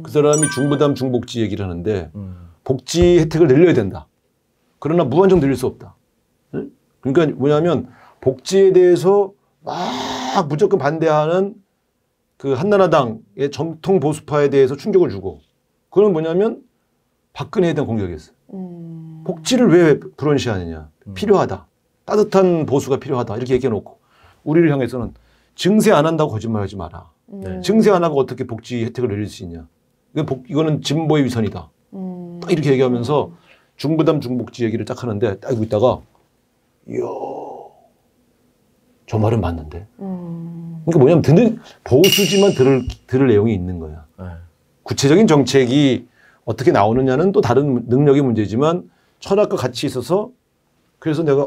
Speaker 2: 그 사람이 중부담 중복지 얘기를 하는데 복지 혜택을 늘려야 된다. 그러나 무한정 늘릴 수 없다. 응? 그러니까 뭐냐면 복지에 대해서 막 무조건 반대하는 그 한나라당의 정통 보수파에 대해서 충격을 주고 그건 뭐냐면 박근혜에 대한 공격이었어요. 복지를 왜 불원시하느냐. 필요하다. 따뜻한 보수가 필요하다. 이렇게 얘기해놓고 우리를 향해서는 증세 안 한다고 거짓말하지 마라. 증세 안 하고 어떻게 복지 혜택을 늘릴 수 있냐. 이거는 진보의 위선이다. 딱 이렇게 얘기하면서 중부담 중복지 얘기를 딱 하는데 딱 이러고 있다가 이야 저 말은 맞는데. 그러니까 뭐냐면 보수지만 들을 내용이 있는 거야. 구체적인 정책이 어떻게 나오느냐는 또 다른 능력의 문제지만 철학과 같이 있어서 그래서 내가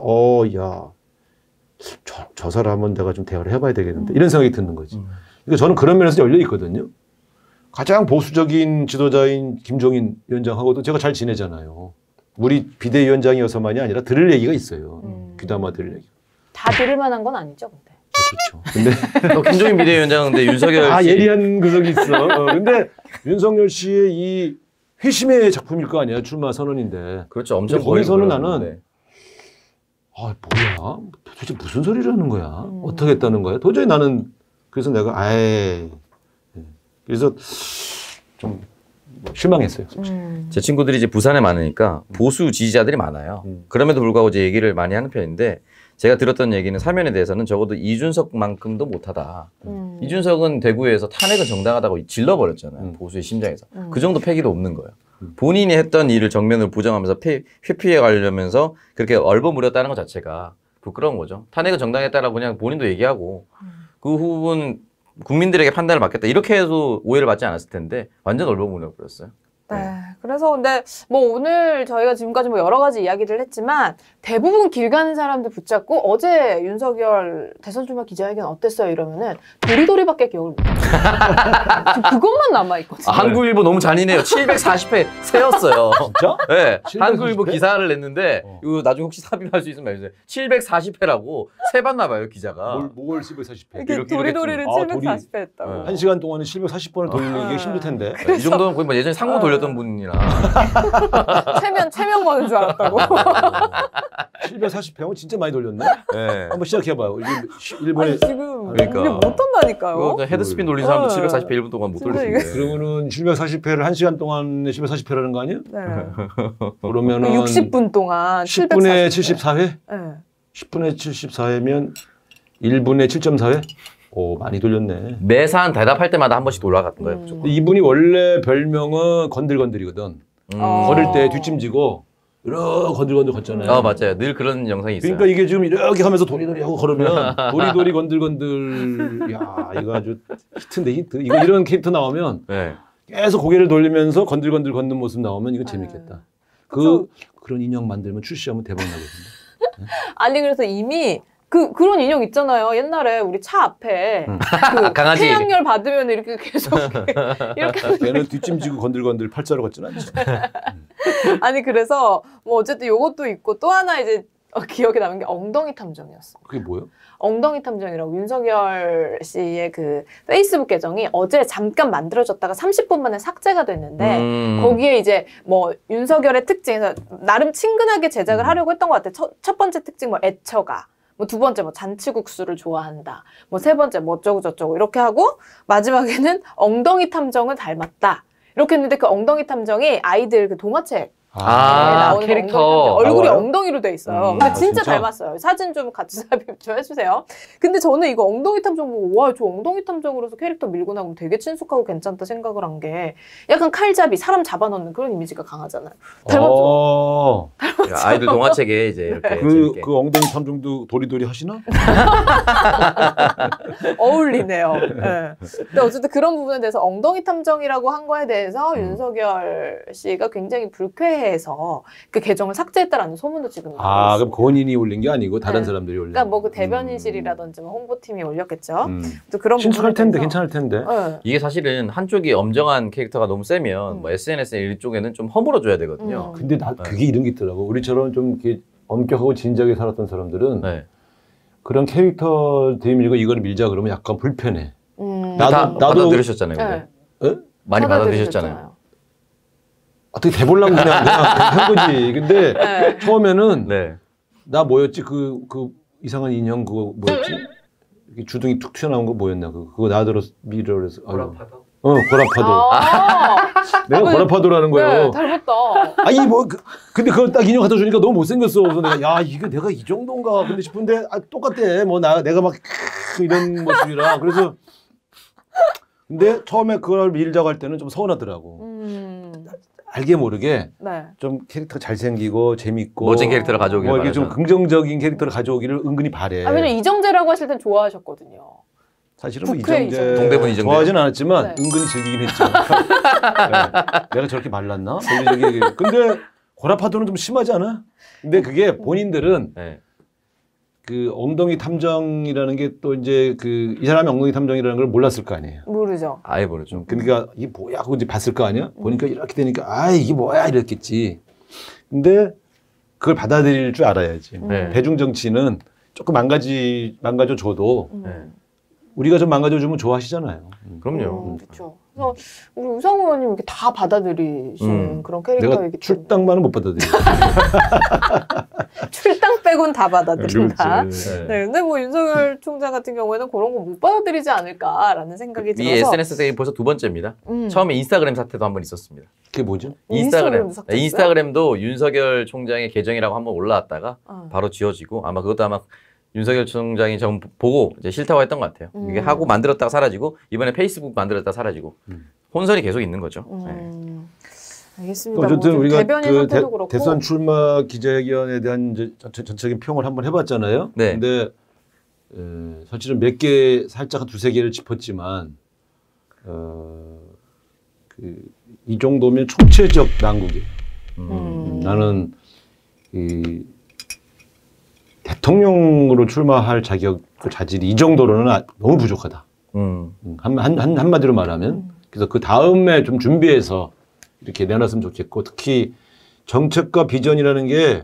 Speaker 2: 저 사람은 내가 좀 대화를 해봐야 되겠는데 이런 생각이 드는 거지. 그러니까 저는 그런 면에서 열려 있거든요. 가장 보수적인 지도자인 김종인 위원장하고도 제가 잘 지내잖아요. 우리 비대위원장이어서만이 아니라 들을 얘기가 있어요. 귀담아 들을 얘기.
Speaker 1: 다 들을 만한 건 아니죠, 근데.
Speaker 2: 그렇죠. 근데
Speaker 3: 김종인 비대위원장은 근데 윤석열 씨
Speaker 2: 예리한 구석이 있어. 근데 윤석열 씨의 이 회심의 작품일 거 아니야. 출마 선언인데.
Speaker 3: 그렇죠. 엄청
Speaker 2: 거기서는
Speaker 3: 거의
Speaker 2: 나는 뭐야? 도대체 무슨 소리를 하는 거야? 어떻게 했다는 거야? 도저히 나는 그래서 내가 그래서 좀 실망했어요.
Speaker 3: 제 친구들이 이제 부산에 많으니까 보수 지지자들이 많아요. 그럼에도 불구하고 이제 얘기를 많이 하는 편인데 제가 들었던 얘기는 사면에 대해서는 적어도 이준석만큼도 못하다. 이준석은 대구에서 탄핵은 정당하다고 질러버렸잖아요. 보수의 심장에서. 그 정도 패기도 없는 거예요. 본인이 했던 일을 정면으로 부정하면서 회피해 가려면서 그렇게 얼버무렸다는 것 자체가 부끄러운 거죠. 탄핵은 정당했다라고 그냥 본인도 얘기하고 그 후분 국민들에게 판단을 받겠다. 이렇게 해도 오해를 받지 않았을 텐데 완전 얼버무려버렸어요.
Speaker 1: 네. 그래서 근데 뭐 오늘 저희가 지금까지 뭐 여러 가지 이야기를 했지만 대부분 길 가는 사람들 붙잡고 어제 윤석열 대선 출마 기자회견 어땠어요? 이러면은 도리도리밖에 기억을 못 해요. 그것만 남아있거든요.
Speaker 3: 한국일보 너무 잔인해요. 740회 세였어요.
Speaker 2: 진짜?
Speaker 3: 네.
Speaker 2: 740회?
Speaker 3: 한국일보 기사를 냈는데 이거 나중에 혹시 삽입할 수 있으면 해주세요. 740회라고 세봤나 봐요, 기자가.
Speaker 2: 뭘 740회?
Speaker 1: 이렇게 도리도리를 740회 했다고.
Speaker 2: 1시간 동안에 740번을 돌리는 게 힘들 텐데.
Speaker 3: 이 정도면 거의 뭐 예전에 상무 돌렸던 분이나.
Speaker 1: 체면 거는 줄 알았다고.
Speaker 2: 740회면 진짜 많이 돌렸네.
Speaker 3: 네.
Speaker 2: 한번 시작해봐요. 일본에
Speaker 1: 아니, 지금
Speaker 3: 그러니까.
Speaker 1: 이게 못한다니까요.
Speaker 3: 그거 헤드스핀 돌린 사람도 740회 1분 동안 못
Speaker 1: 진짜
Speaker 3: 돌리는데.
Speaker 2: 그러면은 740회를 1시간 동안에 740회라는 거 아니에요?
Speaker 1: 네.
Speaker 2: 그러면은
Speaker 1: 60분 동안
Speaker 2: 10분에
Speaker 1: 740회.
Speaker 2: 74회?
Speaker 1: 네.
Speaker 2: 10분에 74회면 1분에 7.4회? 오, 많이 돌렸네.
Speaker 3: 매사한 대답할 때마다 한 번씩 돌아갔던 거예요. 무조건.
Speaker 2: 근데 이분이 원래 별명은 건들건들이거든. 걸을 때 뒷짐지고 이렇게 건들건들 걷잖아요.
Speaker 3: 맞아요. 늘 그런 영상이 있어요.
Speaker 2: 그러니까 이게 지금 이렇게 하면서 도리도리 하고 걸으면 도리도리 건들건들 야 이거 아주 히트인데 히트. 이런 캐릭터 나오면
Speaker 3: 네.
Speaker 2: 계속 고개를 돌리면서 건들건들 걷는 모습 나오면 이거 재밌겠다. 그런 인형 만들면 출시하면 대박 나거든요.
Speaker 1: 아니 그래서 이미 그런 인형 있잖아요. 옛날에 우리 차 앞에 그
Speaker 3: 강아지.
Speaker 1: 태양열 받으면 이렇게 계속 이렇게
Speaker 2: 걔는 뒷짐지고 건들건들 팔자로 걷진 않죠.
Speaker 1: 아니 그래서 뭐 어쨌든 요것도 있고 또 하나 이제 기억에 남은 게 엉덩이 탐정이었어.
Speaker 2: 그게 뭐예요?
Speaker 1: 엉덩이 탐정이라고 윤석열 씨의 그 페이스북 계정이 어제 잠깐 만들어졌다가 30분 만에 삭제가 됐는데 거기에 이제 뭐 윤석열의 특징에서 나름 친근하게 제작을 하려고 했던 것 같아. 첫 번째 특징 뭐 애처가, 뭐 두 번째 뭐 잔치국수를 좋아한다, 뭐 세 번째 뭐 어쩌고 저쩌고 이렇게 하고 마지막에는 엉덩이 탐정을 닮았다 이렇게 했는데 그 엉덩이 탐정이 아이들 그 동화책 나오는
Speaker 3: 캐릭터
Speaker 1: 얼굴이
Speaker 3: 나와요?
Speaker 1: 엉덩이로 돼 있어요. 근데 진짜
Speaker 2: 진짜?
Speaker 1: 닮았어요. 사진 좀 같이 삽입 좀 해주세요. 근데 저는 이거 엉덩이 탐정 보고 와, 저 엉덩이 탐정으로서 캐릭터 밀고 나오면 되게 친숙하고 괜찮다 생각을 한 게 약간 칼잡이, 사람 잡아넣는 그런 이미지가 강하잖아요. 닮았죠?
Speaker 3: 아이들 동화책에 이제 이렇게 재밌게.
Speaker 2: 그 엉덩이 탐정도 도리도리 하시나?
Speaker 1: 어울리네요. 네. 근데 어쨌든 그런 부분에 대해서 엉덩이 탐정이라고 한 거에 대해서 윤석열 씨가 굉장히 불쾌해서 그 계정을 삭제했다라는 소문도 지금 나오고 있어요.
Speaker 2: 그럼 본인이 올린 게 아니고 다른
Speaker 1: 네.
Speaker 2: 사람들이 올린.
Speaker 1: 그러니까 뭐 그 대변인실이라든지 뭐 홍보팀이 올렸겠죠. 또 그런
Speaker 2: 친숙할
Speaker 1: 부분에
Speaker 2: 텐데,
Speaker 1: 대해서.
Speaker 2: 괜찮을 텐데.
Speaker 1: 네.
Speaker 3: 이게 사실은 한쪽이 엄정한 캐릭터가 너무 세면 뭐 SNS 일쪽에는 좀 허물어줘야 되거든요.
Speaker 2: 근데 그게 이런 게 있더라고. 우리처럼 좀 이렇게 엄격하고 진지하게 살았던 사람들은
Speaker 3: 네.
Speaker 2: 그런 캐릭터 들이밀고 이걸 밀자 그러면 약간 불편해.
Speaker 3: 나도 받아들이셨잖아요. 근데.
Speaker 1: 네.
Speaker 2: 에?
Speaker 3: 많이 받아들이셨잖아요.
Speaker 2: 어떻게 대보려고 그냥 한 거지. 근데
Speaker 1: 네.
Speaker 2: 처음에는
Speaker 3: 네.
Speaker 2: 나 뭐였지? 그 이상한 인형 그거 뭐였지? 이렇게 주둥이 툭 튀어나온 거 뭐였나? 그거 나더러 밀어 그래서. 고라파도. 고라파도. 내가 고라파도라는 거예요.
Speaker 1: 네, 닮았다.
Speaker 2: 근데 그걸 딱 인형 갖다 주니까 너무 못생겼어. 그래서 내가 이거 내가 이 정도인가 근데 싶은데 똑같대. 뭐 내가 막 이런 모습이라. 그래서 근데 처음에 그걸 밀자고 할 때는 좀 서운하더라고. 알게 모르게
Speaker 1: 네.
Speaker 2: 좀 캐릭터가 잘생기고 재밌고
Speaker 3: 멋진 캐릭터를 가져오길
Speaker 2: 뭐 이렇게
Speaker 3: 바라죠.
Speaker 2: 좀 긍정적인 캐릭터를 가져오기를 은근히 바래.
Speaker 1: 왜냐면 이정재라고 하실 땐 좋아하셨거든요.
Speaker 2: 사실은 뭐
Speaker 1: 부캐
Speaker 2: 이정재
Speaker 3: 동대문 이정재.
Speaker 2: 좋아하진 않았지만
Speaker 1: 네.
Speaker 2: 은근히 즐기긴 했죠. 네. 내가 저렇게 말랐나? 근데 고라파도는 좀 심하지 않아? 근데 그게 본인들은
Speaker 3: 네.
Speaker 2: 그 엉덩이 탐정이라는 게 또 이제 이 사람이 엉덩이 탐정이라는 걸 몰랐을 거 아니에요.
Speaker 1: 모르죠.
Speaker 3: 아예 모르죠.
Speaker 2: 그러니까 이게 뭐야 하고 이제 봤을 거 아니야? 보니까 이렇게 되니까 이게 뭐야 이랬겠지. 근데 그걸 받아들일 줄 알아야지.
Speaker 3: 네.
Speaker 2: 대중 정치는 조금 망가져 줘도
Speaker 3: 네.
Speaker 2: 우리가 좀 망가져 주면 좋아하시잖아요.
Speaker 3: 그럼요.
Speaker 1: 그렇죠. 그래서 우리 우상 의원님 이렇게 다 받아들이시는 그런
Speaker 2: 내가
Speaker 1: 캐릭터이기 때문에
Speaker 2: 출당만은 못 받아들여.
Speaker 1: 출당 빼곤 다 받아들인다.
Speaker 2: 그렇지.
Speaker 1: 네, 근데 뭐 윤석열 총장 같은 경우에는 그런 거 못 받아들이지 않을까라는 생각이
Speaker 3: 이
Speaker 1: 들어서
Speaker 3: SNS에 벌써 두 번째입니다. 처음에 인스타그램 사태도 한 번 있었습니다.
Speaker 2: 그게 뭐죠?
Speaker 3: 인스타그램.
Speaker 1: 삭제했어요?
Speaker 3: 인스타그램도 윤석열 총장의 계정이라고 한번 올라왔다가
Speaker 1: 어.
Speaker 3: 바로 지워지고 아마 그것도 아마 윤석열 총장이 좀 보고 이제 싫다고 했던 것 같아요. 이게 하고 만들었다가 사라지고 이번에 페이스북 만들었다가 사라지고 혼선이 계속 있는 거죠. 네.
Speaker 1: 알겠습니다.
Speaker 2: 어쨌든
Speaker 1: 뭐
Speaker 2: 우리가
Speaker 1: 대변인 사태도 그렇고
Speaker 2: 대선 출마 기자회견에 대한 이제 전체적인 평을 한번 해봤잖아요.
Speaker 3: 네.
Speaker 2: 근데 사실은 몇 개 살짝 한 두세 개를 짚었지만 이 정도면 총체적 난국이에요. 나는 이 대통령으로 출마할 자격, 그 자질이 이 정도로는 너무 부족하다. 한마디로 말하면. 그래서 그 다음에 좀 준비해서 이렇게 내놨으면 좋겠고, 특히 정책과 비전이라는 게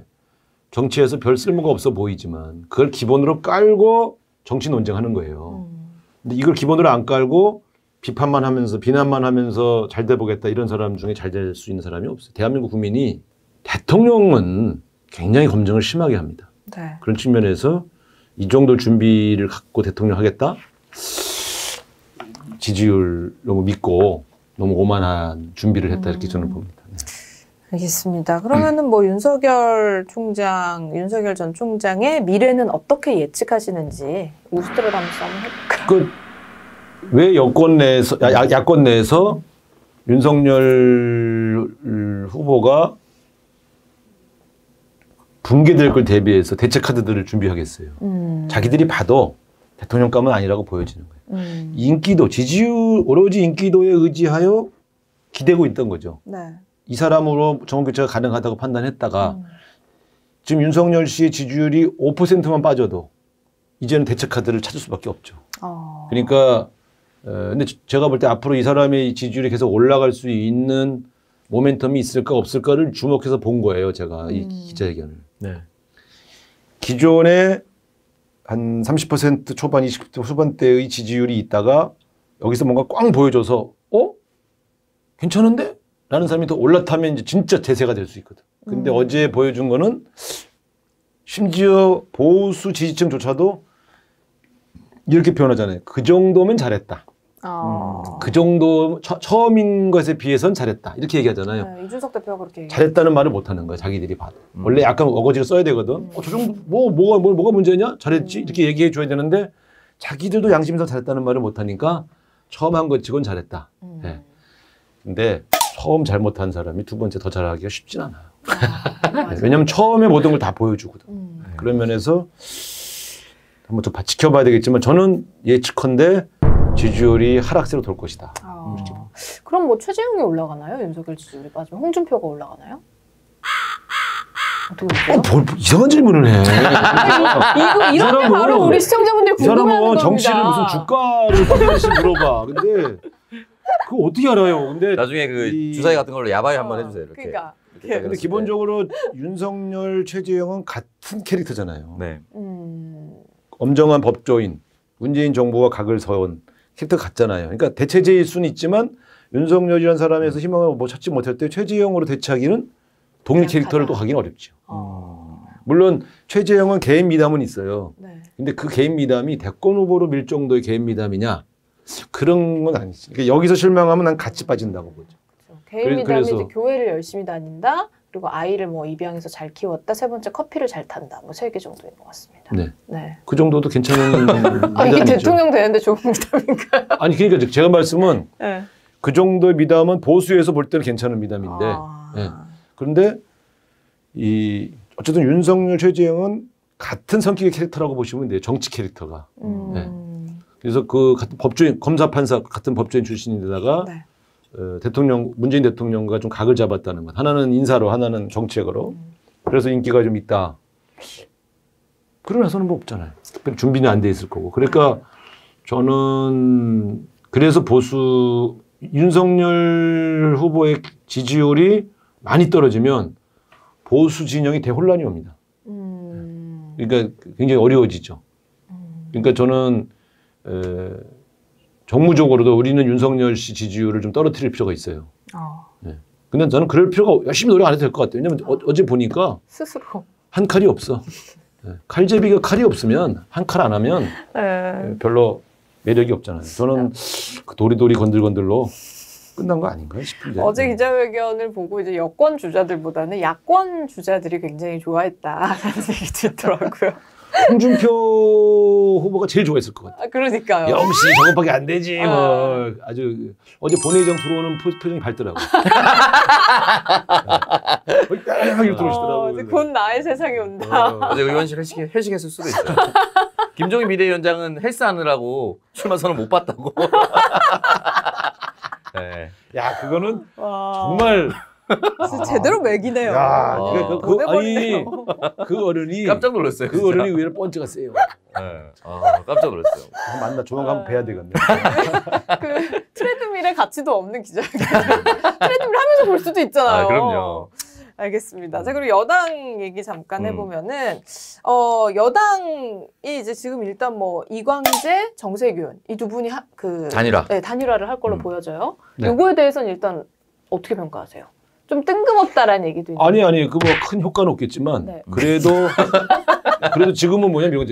Speaker 2: 정치에서 별 쓸모가 없어 보이지만 그걸 기본으로 깔고 정치 논쟁하는 거예요. 근데 이걸 기본으로 안 깔고 비판만 하면서 비난만 하면서 잘 돼보겠다 이런 사람 중에 잘 될 수 있는 사람이 없어요. 대한민국 국민이 대통령은 굉장히 검증을 심하게 합니다.
Speaker 1: 네.
Speaker 2: 그런 측면에서 이 정도 준비를 갖고 대통령 하겠다? 지지율 너무 믿고 너무 오만한 준비를 했다 이렇게 저는 봅니다. 네.
Speaker 1: 알겠습니다. 그러면은 뭐 윤석열 전 총장의 미래는 어떻게 예측하시는지 우스트라다무스 한번 해볼까요?
Speaker 2: 왜 여권 내에서 야권 내에서 윤석열 후보가 붕괴될 걸 대비해서 대책 카드들을 준비하겠어요. 자기들이 봐도 대통령감은 아니라고 보여지는 거예요. 인기도, 지지율, 오로지 인기도에 의지하여 기대고 있던 거죠.
Speaker 1: 네.
Speaker 2: 이 사람으로 정권교체가 가능하다고 판단했다가 지금 윤석열 씨의 지지율이 5%만 빠져도 이제는 대책 카드를 찾을 수밖에 없죠. 그러니까 근데 제가 볼 때 앞으로 이 사람의 지지율이 계속 올라갈 수 있는 모멘텀이 있을까 없을까를 주목해서 본 거예요. 제가 이 기자회견을.
Speaker 3: 네.
Speaker 2: 기존에 한 30% 초반, 20% 후반대의 지지율이 있다가 여기서 뭔가 꽝 보여줘서 괜찮은데? 라는 사람이 더 올라타면 이제 진짜 대세가 될 수 있거든. 근데 어제 보여준 거는 심지어 보수 지지층조차도 이렇게 표현하잖아요. 그 정도면 잘했다. 그 정도 처음인 것에 비해선 잘했다. 이렇게 얘기하잖아요.
Speaker 1: 네, 이준석 대표가 그렇게
Speaker 2: 잘했다는 말을 못 하는 거야. 자기들이 봐도. 원래 약간 어거지로 써야 되거든. 저 정도 뭐가 문제냐? 잘했지? 이렇게 얘기해 줘야 되는데 자기들도 양심상 잘했다는 말을 못 하니까 처음 한 것 치곤 잘했다. 네. 근데 처음 잘못한 사람이 두 번째 더 잘하기가 쉽진 않아요. 네, 왜냐면 처음에 모든 걸 다 보여주거든. 그런 면에서 한번 좀 지켜봐야 되겠지만 저는 예측컨대 지지율이 하락세로 돌 것이다.
Speaker 1: 그럼 뭐 최재형이 올라가나요? 윤석열 지지율이 빠지면 홍준표가 올라가나요? 어떻게 보세요?
Speaker 2: 이상한 질문을 해.
Speaker 1: 이런 게 바로 우리 시청자분들이 궁금해하는 겁니다.
Speaker 2: 정치를 무슨 주가를 빠져서 물어봐. 근데 그거 어떻게 알아요? 근데
Speaker 3: 나중에 그 주사위 같은 걸로 야바이 한번 해주세요. 이렇게.
Speaker 1: 그러니까.
Speaker 2: 근데 기본적으로 윤석열, 최재형은 같은 캐릭터잖아요.
Speaker 3: 네.
Speaker 2: 엄정한 법조인, 문재인 정부와 각을 세운 캐릭터 같잖아요. 그러니까 대체제일 수는 있지만 윤석열이라는 사람에서 희망을 뭐 찾지 못할 때 최재형으로 대체하기는 독립 캐릭터를 또 하기는 어렵죠. 물론 최재형은 개인 미담은 있어요.
Speaker 1: 네.
Speaker 2: 근데 그 개인 미담이 대권 후보로 밀 정도의 개인 미담이냐? 그런 건 아니지. 그러니까 여기서 실망하면 난 같이 빠진다고 보죠.
Speaker 1: 그렇죠. 개인 미담이 이제 교회를 열심히 다닌다. 그리고 아이를 뭐 입양해서 잘 키웠다. 세 번째 커피를 잘 탄다. 뭐 3개 정도인 것 같습니다.
Speaker 2: 네.
Speaker 1: 네.
Speaker 2: 그 정도도 괜찮은 미담이죠.
Speaker 1: 이게 대통령 되는데 좋은 미담인가요?
Speaker 2: 아니 그러니까 제가 말씀은
Speaker 1: 네.
Speaker 2: 그 정도의 미담은 보수에서 볼 때는 괜찮은 미담인데 네. 그런데 어쨌든 윤석열, 최재형은 같은 성격의 캐릭터라고 보시면 돼요. 정치 캐릭터가. 네. 그래서 그 같은 법조인, 검사, 판사 같은 법조인 출신인데다가
Speaker 1: 네.
Speaker 2: 문재인 대통령과 좀 각을 잡았다는 것. 하나는 인사로, 하나는 정책으로. 그래서 인기가 좀 있다. 그러나서는 뭐 없잖아요. 특별히 준비는 안 돼 있을 거고. 그러니까 저는 그래서 윤석열 후보의 지지율이 많이 떨어지면 보수 진영이 대혼란이 옵니다. 그러니까 굉장히 어려워지죠. 그러니까 저는 정무적으로도 우리는 윤석열 씨 지지율을 좀 떨어뜨릴 필요가 있어요. 네. 근데 저는 그럴 필요가 열심히 노력 안 해도 될 것 같아요. 왜냐면 어제 보니까
Speaker 1: 스스로
Speaker 2: 한 칼이 없어. 네. 칼제비가 칼이 없으면 한 칼 안 하면 별로 매력이 없잖아요. 저는 그 도리도리 건들건들로 끝난 거 아닌가 싶은데.
Speaker 1: 어제 기자회견을 보고 이제 여권 주자들보다는 야권 주자들이 굉장히 좋아했다라는 얘기도 있더라고요.
Speaker 2: 홍준표 후보가 제일 좋아했을 것 같아요.
Speaker 1: 그러니까요.
Speaker 2: 역시 저것밖에 안 되지. 뭐 아주 어제 본회의장 들어오는 표정이 밝더라고요. 이렇게 들어오시더라고요.
Speaker 1: 곧 나의 세상이 온다.
Speaker 3: 어제 의원실 회식했을 수도 있어요. 김종인 비대위원장은 헬스하느라고 출마 선언 못 봤다고. 네.
Speaker 2: 야 그거는 정말
Speaker 1: 제대로 맥이네요.
Speaker 2: 야, 아니 그 어른이
Speaker 3: 깜짝 놀랐어요.
Speaker 2: 그 어른이 의외로 펀치가 세요.
Speaker 3: 네. 깜짝 놀랐어요.
Speaker 2: 만나 조만간 한번 뵈야 되겠네.
Speaker 1: 그 트레드밀에 가치도 없는 기자회견. 트레드밀 하면서 볼 수도 있잖아요.
Speaker 3: 그럼요.
Speaker 1: 알겠습니다. 자, 그리고 여당 얘기 잠깐 해보면은, 여당이 이제 지금 일단 뭐, 이광재, 정세균, 이 두 분이
Speaker 3: 단일화.
Speaker 1: 네, 단일화를 할 걸로 보여져요.
Speaker 2: 네.
Speaker 1: 요거에 대해서는 일단 어떻게 평가하세요? 좀 뜬금없다라는 얘기도 있는데.
Speaker 2: 아니, 그 뭐 큰 효과는 없겠지만,
Speaker 1: 네.
Speaker 2: 그래도 지금은 뭐냐면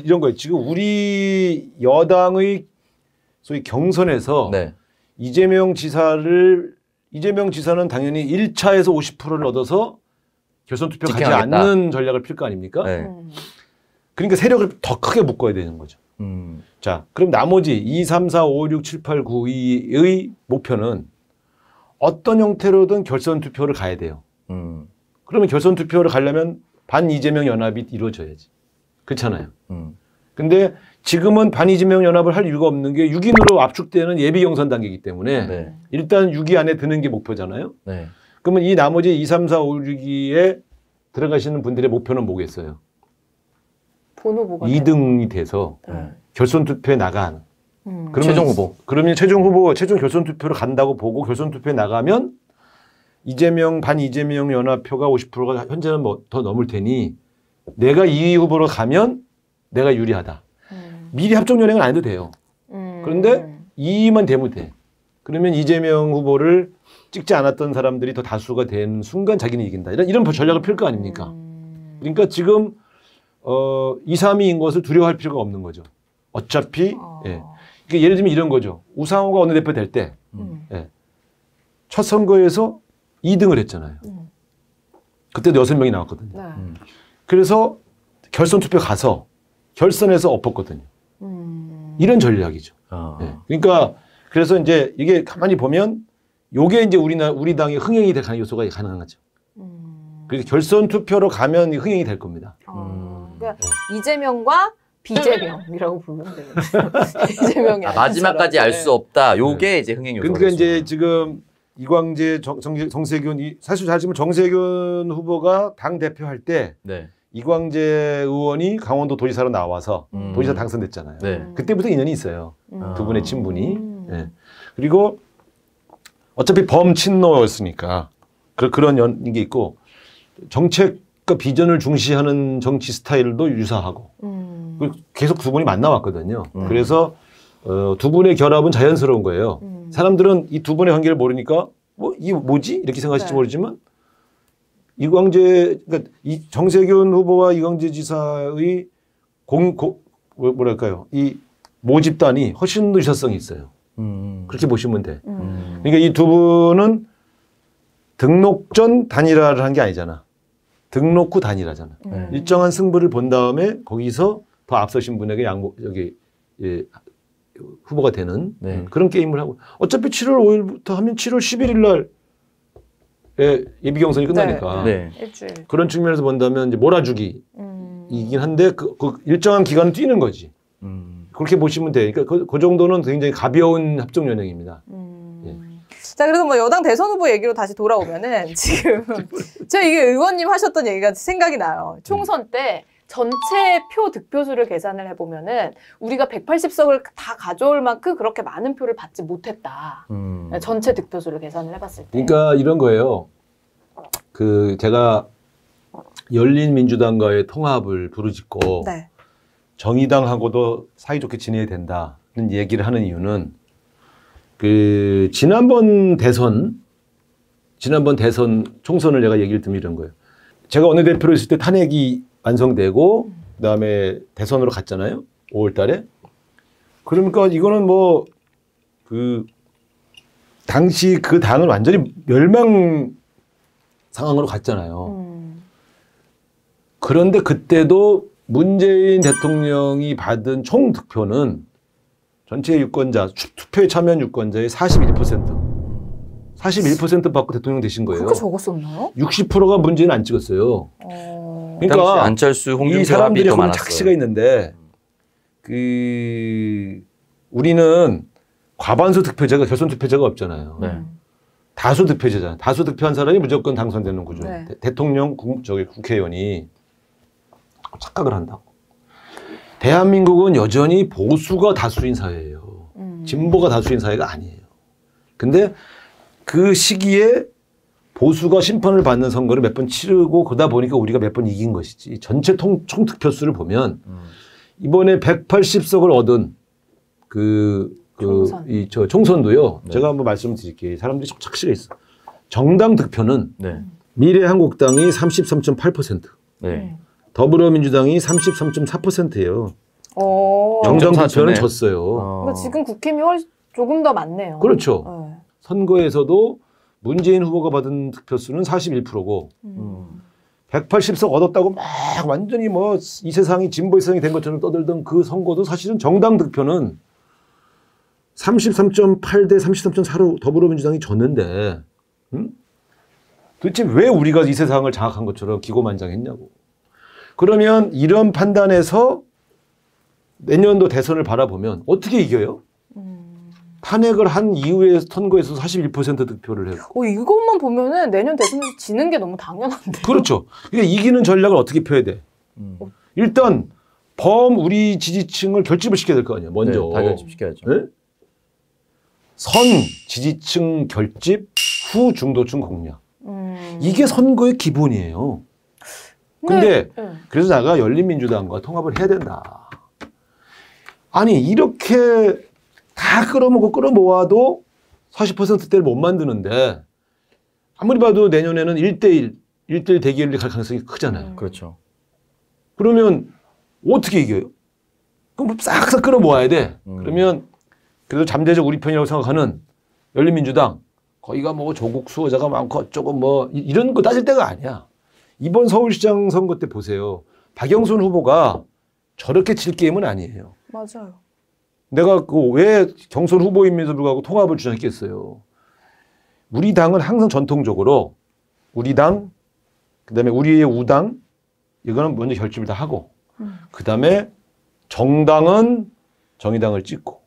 Speaker 2: 이런 거예요. 지금 우리 여당의 소위 경선에서
Speaker 3: 네.
Speaker 2: 이재명 지사는 당연히 1차에서 50%를 얻어서 결선 투표 가지
Speaker 3: 직행하겠다.
Speaker 2: 않는 전략을 필 거 아닙니까?
Speaker 3: 네.
Speaker 2: 그러니까 세력을 더 크게 묶어야 되는 거죠. 자, 그럼 나머지 2, 3, 4, 5, 6, 7, 8, 9의 목표는 어떤 형태로든 결선 투표를 가야 돼요. 그러면 결선 투표를 가려면 반 이재명 연합이 이루어져야지. 그렇잖아요. 근데 지금은 반 이재명 연합을 할 이유가 없는 게 6인으로 압축되는 예비 경선 단계이기 때문에
Speaker 3: 네.
Speaker 2: 일단 6위 안에 드는 게 목표잖아요.
Speaker 3: 네.
Speaker 2: 그러면 이 나머지 2, 3, 4, 5, 6위에 들어가시는 분들의 목표는 뭐겠어요?
Speaker 1: 본 후보가
Speaker 2: 2등이 돼서
Speaker 3: 네.
Speaker 2: 결선 투표에 나가는. 그러면
Speaker 3: 최종 후보.
Speaker 2: 그러면 최종 결선 투표를 간다고 보고 결선 투표에 나가면 반 이재명 연합표가 50%가 현재는 뭐 더 넘을 테니 내가 2위 후보로 가면 내가 유리하다. 미리 합종연행은 안 해도 돼요. 그런데 2위만 되면 돼. 그러면 이재명 후보를 찍지 않았던 사람들이 더 다수가 된 순간 자기는 이긴다. 이런 전략을 펼 거 아닙니까? 그러니까 지금 2, 3위인 것을 두려워할 필요가 없는 거죠. 어차피 예. 그러니까 예를 들면 이런 거죠. 우상호가 원내대표 될 때 첫 선거에서 2등을 했잖아요. 그때도 6명이 나왔거든요.
Speaker 1: 네.
Speaker 2: 그래서 결선 투표 가서 결선에서 엎었거든요. 이런 전략이죠. 예. 그러니까 그래서 이제 이게 가만히 보면 요게 이제 우리 당의 흥행이 될 가능 요소가 가능한 거죠. 그래서 결선 투표로 가면 흥행이 될 겁니다.
Speaker 1: 그러니까 이재명과 비재명이라고 부르면 되겠네요. 이재명이
Speaker 3: 마지막까지 알 수 없다. 요게 이제 흥행 요소.
Speaker 2: 그러니까 이제 지금 이광재, 정세균 사실 잘 지금 정세균 후보가 당 대표할 때
Speaker 3: 네.
Speaker 2: 이광재 의원이 강원도 도지사로 나와서 도지사 당선됐잖아요.
Speaker 3: 네.
Speaker 2: 그때부터 인연이 있어요. 두 분의 친분이. 예. 그리고 어차피 범친노였으니까 그런 게 있고 정책과 비전을 중시하는 정치 스타일도 유사하고 계속 두 분이 만나왔거든요. 그래서 두 분의 결합은 자연스러운 거예요. 사람들은 이 두 분의 관계를 모르니까 이게 뭐지? 이렇게 생각하실지
Speaker 1: 네.
Speaker 2: 모르지만 그러니까 이 정세균 후보와 이광재 지사의 뭐랄까요? 이 모집단이 훨씬 더 유사성이 있어요. 그렇게 보시면 돼. 그러니까 이 두 분은 등록 전 단일화를 한 게 아니잖아. 등록 후 단일화잖아. 일정한 승부를 본 다음에 거기서 더 앞서신 분에게 후보가 되는 그런 게임을 하고 어차피 7월 5일부터 하면 7월 11일 날 예비 경선이 끝나니까
Speaker 3: 네.
Speaker 1: 일주일.
Speaker 2: 그런 측면에서 본다면 이제 몰아주기이긴 한데 그 일정한 기간은 뛰는 거지. 그렇게 보시면 돼. 그러니까 그 정도는 굉장히 가벼운 합종 연행입니다. 예.
Speaker 1: 자, 그래서 뭐 여당 대선 후보 얘기로 다시 돌아오면은 지금 제가 이게 의원님 하셨던 얘기가 생각이 나요. 총선 때 전체 표 득표수를 계산을 해보면은 우리가 180석을 다 가져올 만큼 그렇게 많은 표를 받지 못했다. 전체 득표수를 계산을 해봤을 때.
Speaker 2: 그러니까 이런 거예요. 제가 열린민주당과의 통합을 부르짖고
Speaker 1: 네.
Speaker 2: 정의당하고도 사이좋게 지내야 된다는 얘기를 하는 이유는 지난번 대선 총선을 내가 얘기를 드리면 이런 거예요. 제가 원내대표로 있을 때 탄핵이 완성되고 그다음에 대선으로 갔잖아요. 5월 달에. 그러니까 이거는 당시 그 당은 완전히 멸망 상황으로 갔잖아요. 그런데 그때도 문재인 대통령이 받은 총 득표는 전체 유권자, 투표에 참여한 유권자의 41% 받고 대통령 되신 거예요.
Speaker 1: 그렇게 적었었나요?
Speaker 2: 60%가 문재인 안 찍었어요. 그러니까
Speaker 3: 안철수, 홍준표
Speaker 2: 이 사람들이
Speaker 3: 합의도
Speaker 2: 보면
Speaker 3: 많았어요.
Speaker 2: 착시가 있는데 우리는 과반수 득표제가 결선 득표제가 없잖아요.
Speaker 3: 네.
Speaker 2: 다수 득표제잖아요. 다수 득표한 사람이 무조건 당선되는 구조.
Speaker 1: 네.
Speaker 2: 대통령, 국회의원이 착각을 한다고. 대한민국은 여전히 보수가 다수인 사회예요. 진보가 다수인 사회가 아니에요. 근데 그 시기에 보수가 심판을 받는 선거를 몇 번 치르고 그러다 보니까 우리가 몇 번 이긴 것이지. 전체 총 득표수를 보면 이번에 180석을 얻은 총선도요.
Speaker 3: 네.
Speaker 2: 제가 한번 말씀드릴게요. 사람들이 좀 착시가 있어. 정당 득표는
Speaker 3: 네.
Speaker 2: 미래한국당이 33.8%,
Speaker 3: 네.
Speaker 2: 더불어민주당이 33.4%예요. 정당
Speaker 3: 0.4
Speaker 2: 득표는
Speaker 3: 전에.
Speaker 2: 졌어요.
Speaker 1: 그러니까 지금 국힘이 조금 더 많네요.
Speaker 2: 그렇죠.
Speaker 1: 네.
Speaker 2: 선거에서도 문재인 후보가 받은 득표수는 41%고 180석 얻었다고 막 완전히 이 세상이 진보의 세상이 된 것처럼 떠들던 그 선거도 사실은 정당 득표는 33.8 대 33.4로 더불어민주당이 졌는데 도대체 왜 우리가 이 세상을 장악한 것처럼 기고만장했냐고. 그러면 이런 판단에서 내년도 대선을 바라보면 어떻게 이겨요? 탄핵을 한 이후에 선거에서 41% 득표를 했고.
Speaker 1: 이것만 보면은 내년 대선에서 지는 게 너무 당연한데.
Speaker 2: 그렇죠. 그러니까 이기는 전략을 어떻게 펴야 돼? 일단 우리 지지층을 결집을 시켜야 될 거 아니야. 먼저.
Speaker 3: 네, 다 결집시켜야죠.
Speaker 2: 네? 선 지지층 결집, 후 중도층 공략. 이게 선거의 기본이에요. 근데
Speaker 1: 네.
Speaker 2: 그래서 내가 열린민주당과 통합을 해야 된다. 아니 이렇게 다 끌어모아도 40%대를 못 만드는데 아무리 봐도 내년에는 1대1 대결이 갈 가능성이 크잖아요.
Speaker 3: 그렇죠.
Speaker 2: 그러면 어떻게 이겨요? 그럼 싹싹 끌어모아야 돼. 그러면 그래도 잠재적 우리 편이라고 생각하는 열린민주당 거기가 뭐 조국 수호자가 많고 어쩌고 뭐 이런 거 따질 때가 아니야. 이번 서울시장 선거 때 보세요. 박영순 후보가 저렇게 칠 게임은 아니에요.
Speaker 1: 맞아요.
Speaker 2: 내가 그 왜 경선 후보임에도 불구하고 통합을 주장했겠어요. 우리 당은 항상 전통적으로 우리 당, 그다음에 우리의 우당 이거는 먼저 결집을 다 하고 그다음에 정당은 정의당을 찍고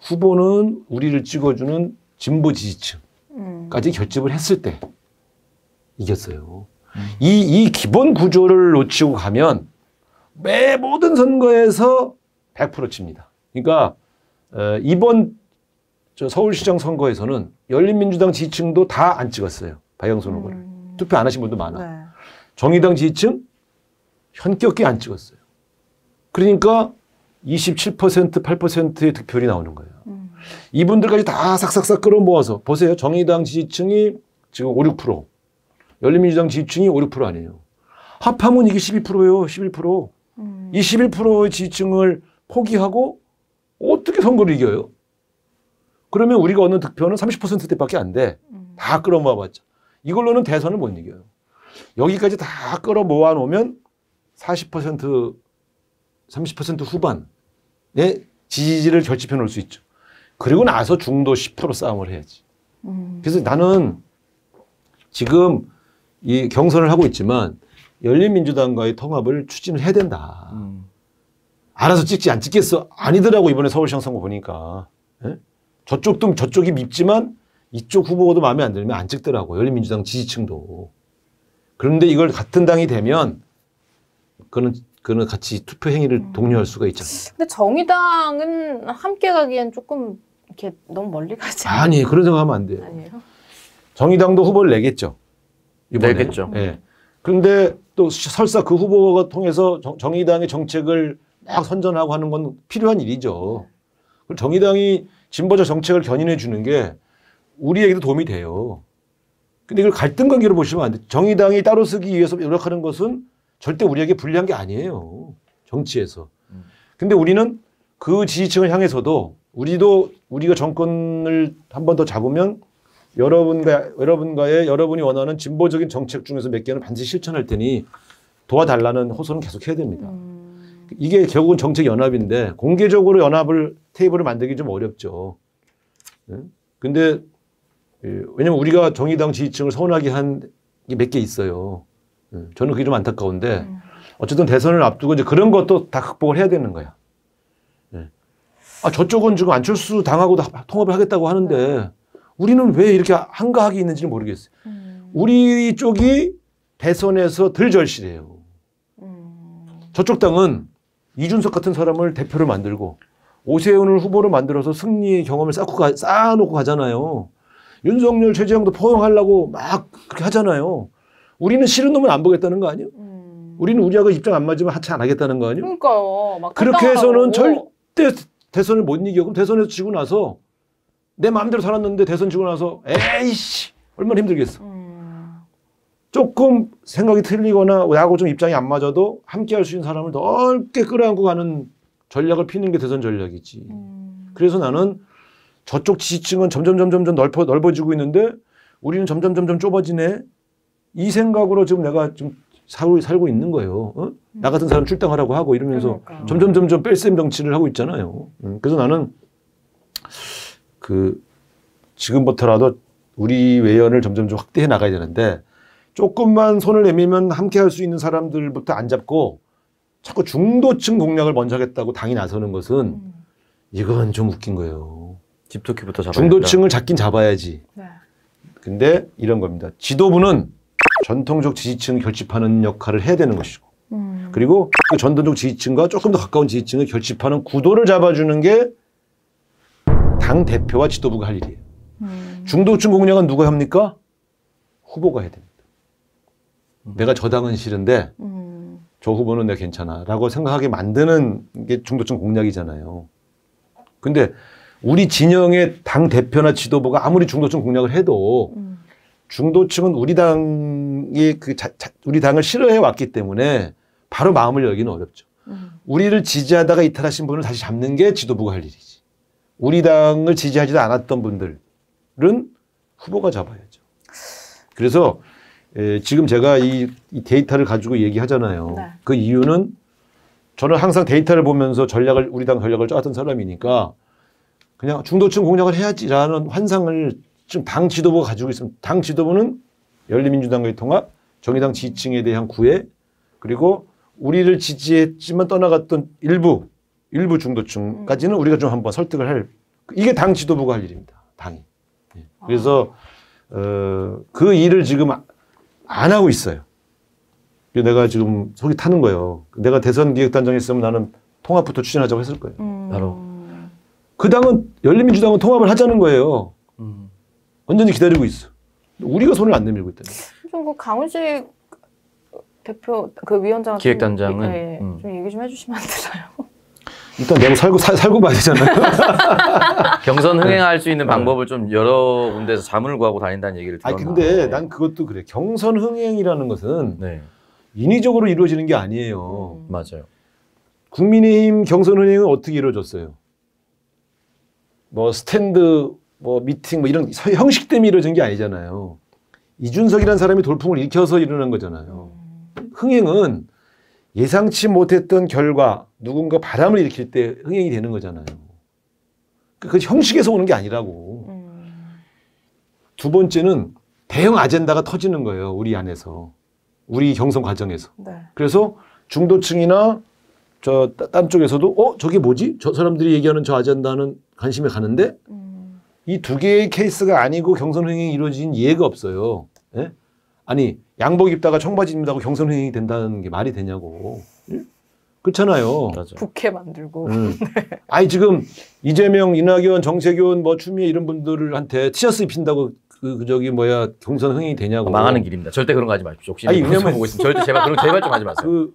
Speaker 2: 후보는 우리를 찍어주는 진보 지지층까지 결집을 했을 때 이겼어요. 이 기본 구조를 놓치고 가면 매 모든 선거에서 100% 칩니다. 그러니까 이번 서울시장 선거에서는 열린민주당 지지층도 다 안 찍었어요. 박영선 후보를. 투표 안 하신 분도 많아.
Speaker 1: 네.
Speaker 2: 정의당 지지층 현격히 안 찍었어요. 그러니까 27%, 8%의 득표율이 나오는 거예요. 이분들까지 다 싹싹싹 끌어모아서 보세요. 정의당 지지층이 지금 5, 6%. 열린민주당 지지층이 5, 6% 아니에요. 합하면 이게 12%예요. 11%. 이 11%의 지지층을 포기하고 어떻게 선거를 이겨요? 그러면 우리가 얻는 득표는 30%대밖에 안 돼. 다 끌어모아봤자. 이걸로는 대선을 못 이겨요. 여기까지 다 끌어모아 놓으면 40%, 30% 후반의 지지를 결집해 놓을 수 있죠. 그리고 나서 중도 10% 싸움을 해야지. 그래서 나는 지금 이 경선을 하고 있지만 열린민주당과의 통합을 추진을 해야 된다. 알아서 찍지 안 찍겠어. 아니더라고 이번에 서울시장 선거 보니까. 예? 저쪽도 저쪽이 밉지만 이쪽 후보도 마음에 안 들면 안 찍더라고. 열린민주당 지지층도. 그런데 이걸 같은 당이 되면 그는 같이 투표 행위를 독려할 수가 있잖아요.
Speaker 1: 근데 정의당은 함께 가기엔 조금 이렇게 너무 멀리 가지 않아요?
Speaker 2: 아니 그런 생각하면 안 돼요.
Speaker 1: 아니에요?
Speaker 2: 정의당도 후보를 내겠죠. 이번에.
Speaker 3: 내겠죠.
Speaker 2: 예. 그런데 또 설사 그 후보가 통해서 정의당의 정책을 막 선전하고 하는 건 필요한 일이죠. 정의당이 진보적 정책을 견인해 주는 게 우리에게도 도움이 돼요. 근데 이걸 갈등 관계로 보시면 안 돼. 정의당이 따로 쓰기 위해서 노력하는 것은 절대 우리에게 불리한 게 아니에요. 정치에서. 근데 우리는 그 지지층을 향해서도 우리가 정권을 한 번 더 잡으면 여러분과의 여러분이 원하는 진보적인 정책 중에서 몇 개는 반드시 실천할 테니 도와달라는 호소는 계속 해야 됩니다. 이게 결국은 정책 연합인데 공개적으로 연합을 테이블을 만들기 좀 어렵죠. 근데 왜냐면 우리가 정의당 지지층을 서운하게 한 게 몇 개 있어요. 저는 그게 좀 안타까운데 어쨌든 대선을 앞두고 이제 그런 것도 다 극복을 해야 되는 거야. 저쪽은 지금 안철수 당하고 통합을 하겠다고 하는데 우리는 왜 이렇게 한가하게 있는지는 모르겠어요. 우리 쪽이 대선에서 덜 절실해요. 저쪽 당은 이준석 같은 사람을 대표로 만들고 오세훈을 후보로 만들어서 승리의 경험을 쌓아놓고 가잖아요. 윤석열, 최재형도 포용하려고 막 그렇게 하잖아요. 우리는 싫은 놈은 안 보겠다는 거 아니에요? 우리는 우리하고 입장 안 맞으면 하차 안 하겠다는 거 아니에요?
Speaker 1: 그러니까요. 막
Speaker 2: 그렇게 해서는
Speaker 1: 탈당하라고.
Speaker 2: 절대 대선을 못 이겨. 그럼 대선에서 지고 나서 내 마음대로 살았는데 대선 지고 나서 에이씨 얼마나 힘들겠어. 조금 생각이 틀리거나 나하고 좀 입장이 안 맞아도 함께 할 수 있는 사람을 넓게 끌어안고 가는 전략을 피는 게 대선 전략이지. 그래서 나는 저쪽 지지층은 점점 넓어지고 있는데 우리는 점점 좁아지네. 이 생각으로 지금 내가 좀 살고 있는 거예요. 어? 나 같은 사람 출당하라고 하고 이러면서
Speaker 1: 그러니까요.
Speaker 2: 점점 뺄셈 정치를 하고 있잖아요. 그래서 나는 지금부터라도 우리 외연을 점점 좀 확대해 나가야 되는데 조금만 손을 내밀면 함께 할 수 있는 사람들부터 안 잡고 자꾸 중도층 공략을 먼저 하겠다고 당이 나서는 것은 이건 좀 웃긴 거예요.
Speaker 3: 집토끼부터 잡아야
Speaker 2: 중도층을 잡긴 잡아야지.
Speaker 1: 네.
Speaker 2: 근데 이런 겁니다. 지도부는 전통적 지지층을 결집하는 역할을 해야 되는 것이고 그리고 그 전통적 지지층과 조금 더 가까운 지지층을 결집하는 구도를 잡아주는 게 당 대표와 지도부가 할 일이에요. 중도층 공략은 누가 합니까? 후보가 해야 됩니다. 내가 저 당은 싫은데 저 후보는 내가 괜찮아라고 생각하게 만드는 게 중도층 공략이잖아요. 근데 우리 진영의 당 대표나 지도부가 아무리 중도층 공략을 해도 중도층은 우리 당이 우리 당을 싫어해 왔기 때문에 바로 마음을 열기는 어렵죠. 우리를 지지하다가 이탈하신 분을 다시 잡는 게 지도부가 할 일이지. 우리 당을 지지하지도 않았던 분들은 후보가 잡아야죠. 그래서 지금 제가 이 데이터를 가지고 얘기하잖아요.
Speaker 1: 네.
Speaker 2: 그 이유는 저는 항상 데이터를 보면서 우리 당 전략을 짜왔던 사람이니까 그냥 중도층 공략을 해야지라는 환상을 지금 당 지도부가 가지고 있으면 당 지도부는 열린민주당과의 통합, 정의당 지지층에 대한 구애, 그리고 우리를 지지했지만 떠나갔던 일부 중도층까지는 우리가 좀 한번 설득을 할, 이게 당 지도부가 할 일입니다. 당이. 그래서 그 일을 지금 안 하고 있어요. 내가 지금 속이 타는 거예요. 내가 대선 기획단장에 있으면 나는 통합부터 추진하자고 했을 거예요.
Speaker 3: 바로.
Speaker 2: 그 당은 열린민주당은 통합을 하자는 거예요. 완전히 기다리고 있어. 우리가 손을 안 내밀고 있다는 거예요.
Speaker 1: 좀 그 강훈식 대표 그 위원장
Speaker 3: 기획단장은
Speaker 1: 좀 얘기 좀 해주시면 안 되나요?
Speaker 2: 일단 내가 살고 봐야 되잖아요.
Speaker 3: 경선 흥행할 수 있는 방법을 좀 여러 군데에서 자문을 구하고 다닌다는 얘기를 들었나.
Speaker 2: 근데 난 그것도 그래. 경선 흥행이라는 것은
Speaker 3: 네.
Speaker 2: 인위적으로 이루어지는 게 아니에요.
Speaker 3: 맞아요.
Speaker 2: 국민의힘 경선 흥행은 어떻게 이루어졌어요? 뭐 스탠드, 뭐 미팅, 뭐 이런 형식 때문에 이루어진 게 아니잖아요. 이준석이라는 사람이 돌풍을 일으켜서 일어난 거잖아요. 흥행은 예상치 못했던 결과, 누군가 바람을 일으킬 때 흥행이 되는 거잖아요. 그 형식에서 오는 게 아니라고. 두 번째는 대형 아젠다가 터지는 거예요. 우리 안에서. 우리 경선 과정에서.
Speaker 1: 네.
Speaker 2: 그래서 중도층이나 딴 쪽에서도 저게 뭐지? 저 사람들이 얘기하는 저 아젠다는 관심이 가는데 이 두 개의 케이스가 아니고 경선 흥행이 이루어진 예가 없어요. 예? 아니 양복 입다가 청바지 입는다고 경선 흥행이 된다는 게 말이 되냐고. 예? 그렇잖아요.
Speaker 3: 맞아.
Speaker 1: 부캐 만들고.
Speaker 2: 아니 지금 이재명, 이낙연, 정세균, 뭐 추미애 이런 분들한테 티셔츠 입힌다고 경선 흥행이 되냐고.
Speaker 3: 망하는 길입니다. 절대 그런 거 하지 마십시오. 혹시
Speaker 2: 아니, 왜냐면
Speaker 3: 보고 있으면 절대 제발 좀 하지 마세요.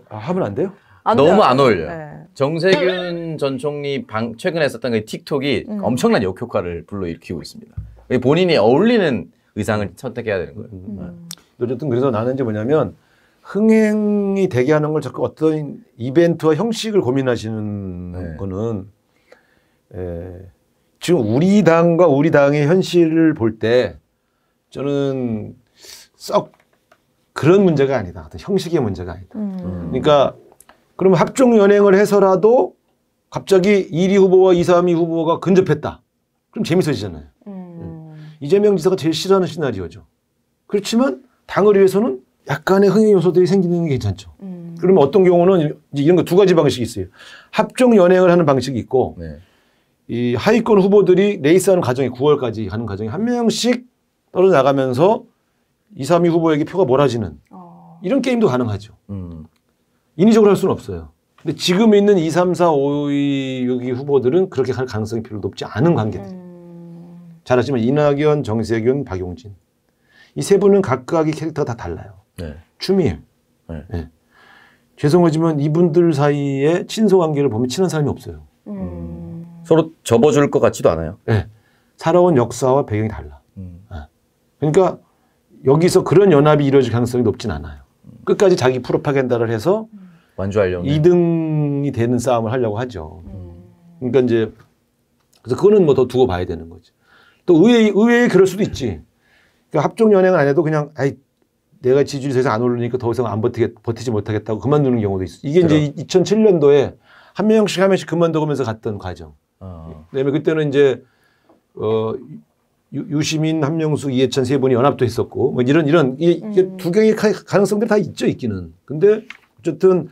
Speaker 2: 하면 안 돼요?
Speaker 3: 너무 안 어울려요.
Speaker 1: 네.
Speaker 3: 정세균 전 총리 최근에 했었던 그 틱톡이 엄청난 역효과를 불러일으키고 있습니다. 본인이 어울리는 의상을 선택해야 되는 거예요.
Speaker 2: 어쨌든 그래서 나는 이제 뭐냐면 흥행이 되게 하는 걸 자꾸 어떤 이벤트와 형식을 고민하시는 거는 지금 우리 당과 우리 당의 현실을 볼 때 저는 썩 그런 문제가 아니다. 어떤 형식의 문제가 아니다. 그러니까 그러면 합종 연행을 해서라도 갑자기 1위 후보와 2, 3위 후보가 근접했다. 그럼 재밌어지잖아요. 이재명 지사가 제일 싫어하는 시나리오죠. 그렇지만 당을 위해서는 약간의 흥행 요소들이 생기는 게 괜찮죠. 그러면 어떤 경우는 이제 이런 거 두 가지 방식이 있어요. 합종 연행을 하는 방식이 있고 이 하위권 후보들이 레이스하는 과정이 9월까지 하는 과정에 한 명씩 떨어져 나가면서 2, 3위 후보에게 표가 몰아지는 이런 게임도 가능하죠. 인위적으로 할 수는 없어요. 근데 지금 있는 2, 3, 4, 5위 여기 후보들은 그렇게 갈 가능성이 별로 높지 않은 관계들. 잘 아시지만 이낙연, 정세균, 박용진. 이 세 분은 각각의 캐릭터가 다 달라요. 추미애. 죄송하지만 이분들 사이에 친소 관계를 보면 친한 사람이 없어요.
Speaker 3: 서로 접어줄 것 같지도 않아요.
Speaker 2: 살아온 역사와 배경이 달라. 그러니까 여기서 그런 연합이 이루어질 가능성이 높진 않아요. 끝까지 자기 프로파간다를 해서
Speaker 3: 완주하려면
Speaker 2: 2등이 되는 싸움을 하려고 하죠. 그러니까 이제 그래서 그거는 뭐 더 두고 봐야 되는 거지. 또 의외에 그럴 수도 있지. 그러니까 합종 연행은 안 해도 그냥 내가 지지율이 더 이상 안 오르니까 더 이상 버티지 못하겠다고 그만두는 경우도 있어. 이게 이제 2007년도에 한 명씩 그만두면서 갔던 과정. 그다음에 그때는 이제 유시민, 한명숙, 이해찬 세 분이 연합도 했었고 뭐 이런 이게 두 개의 가능성들이 다 있기는. 근데 어쨌든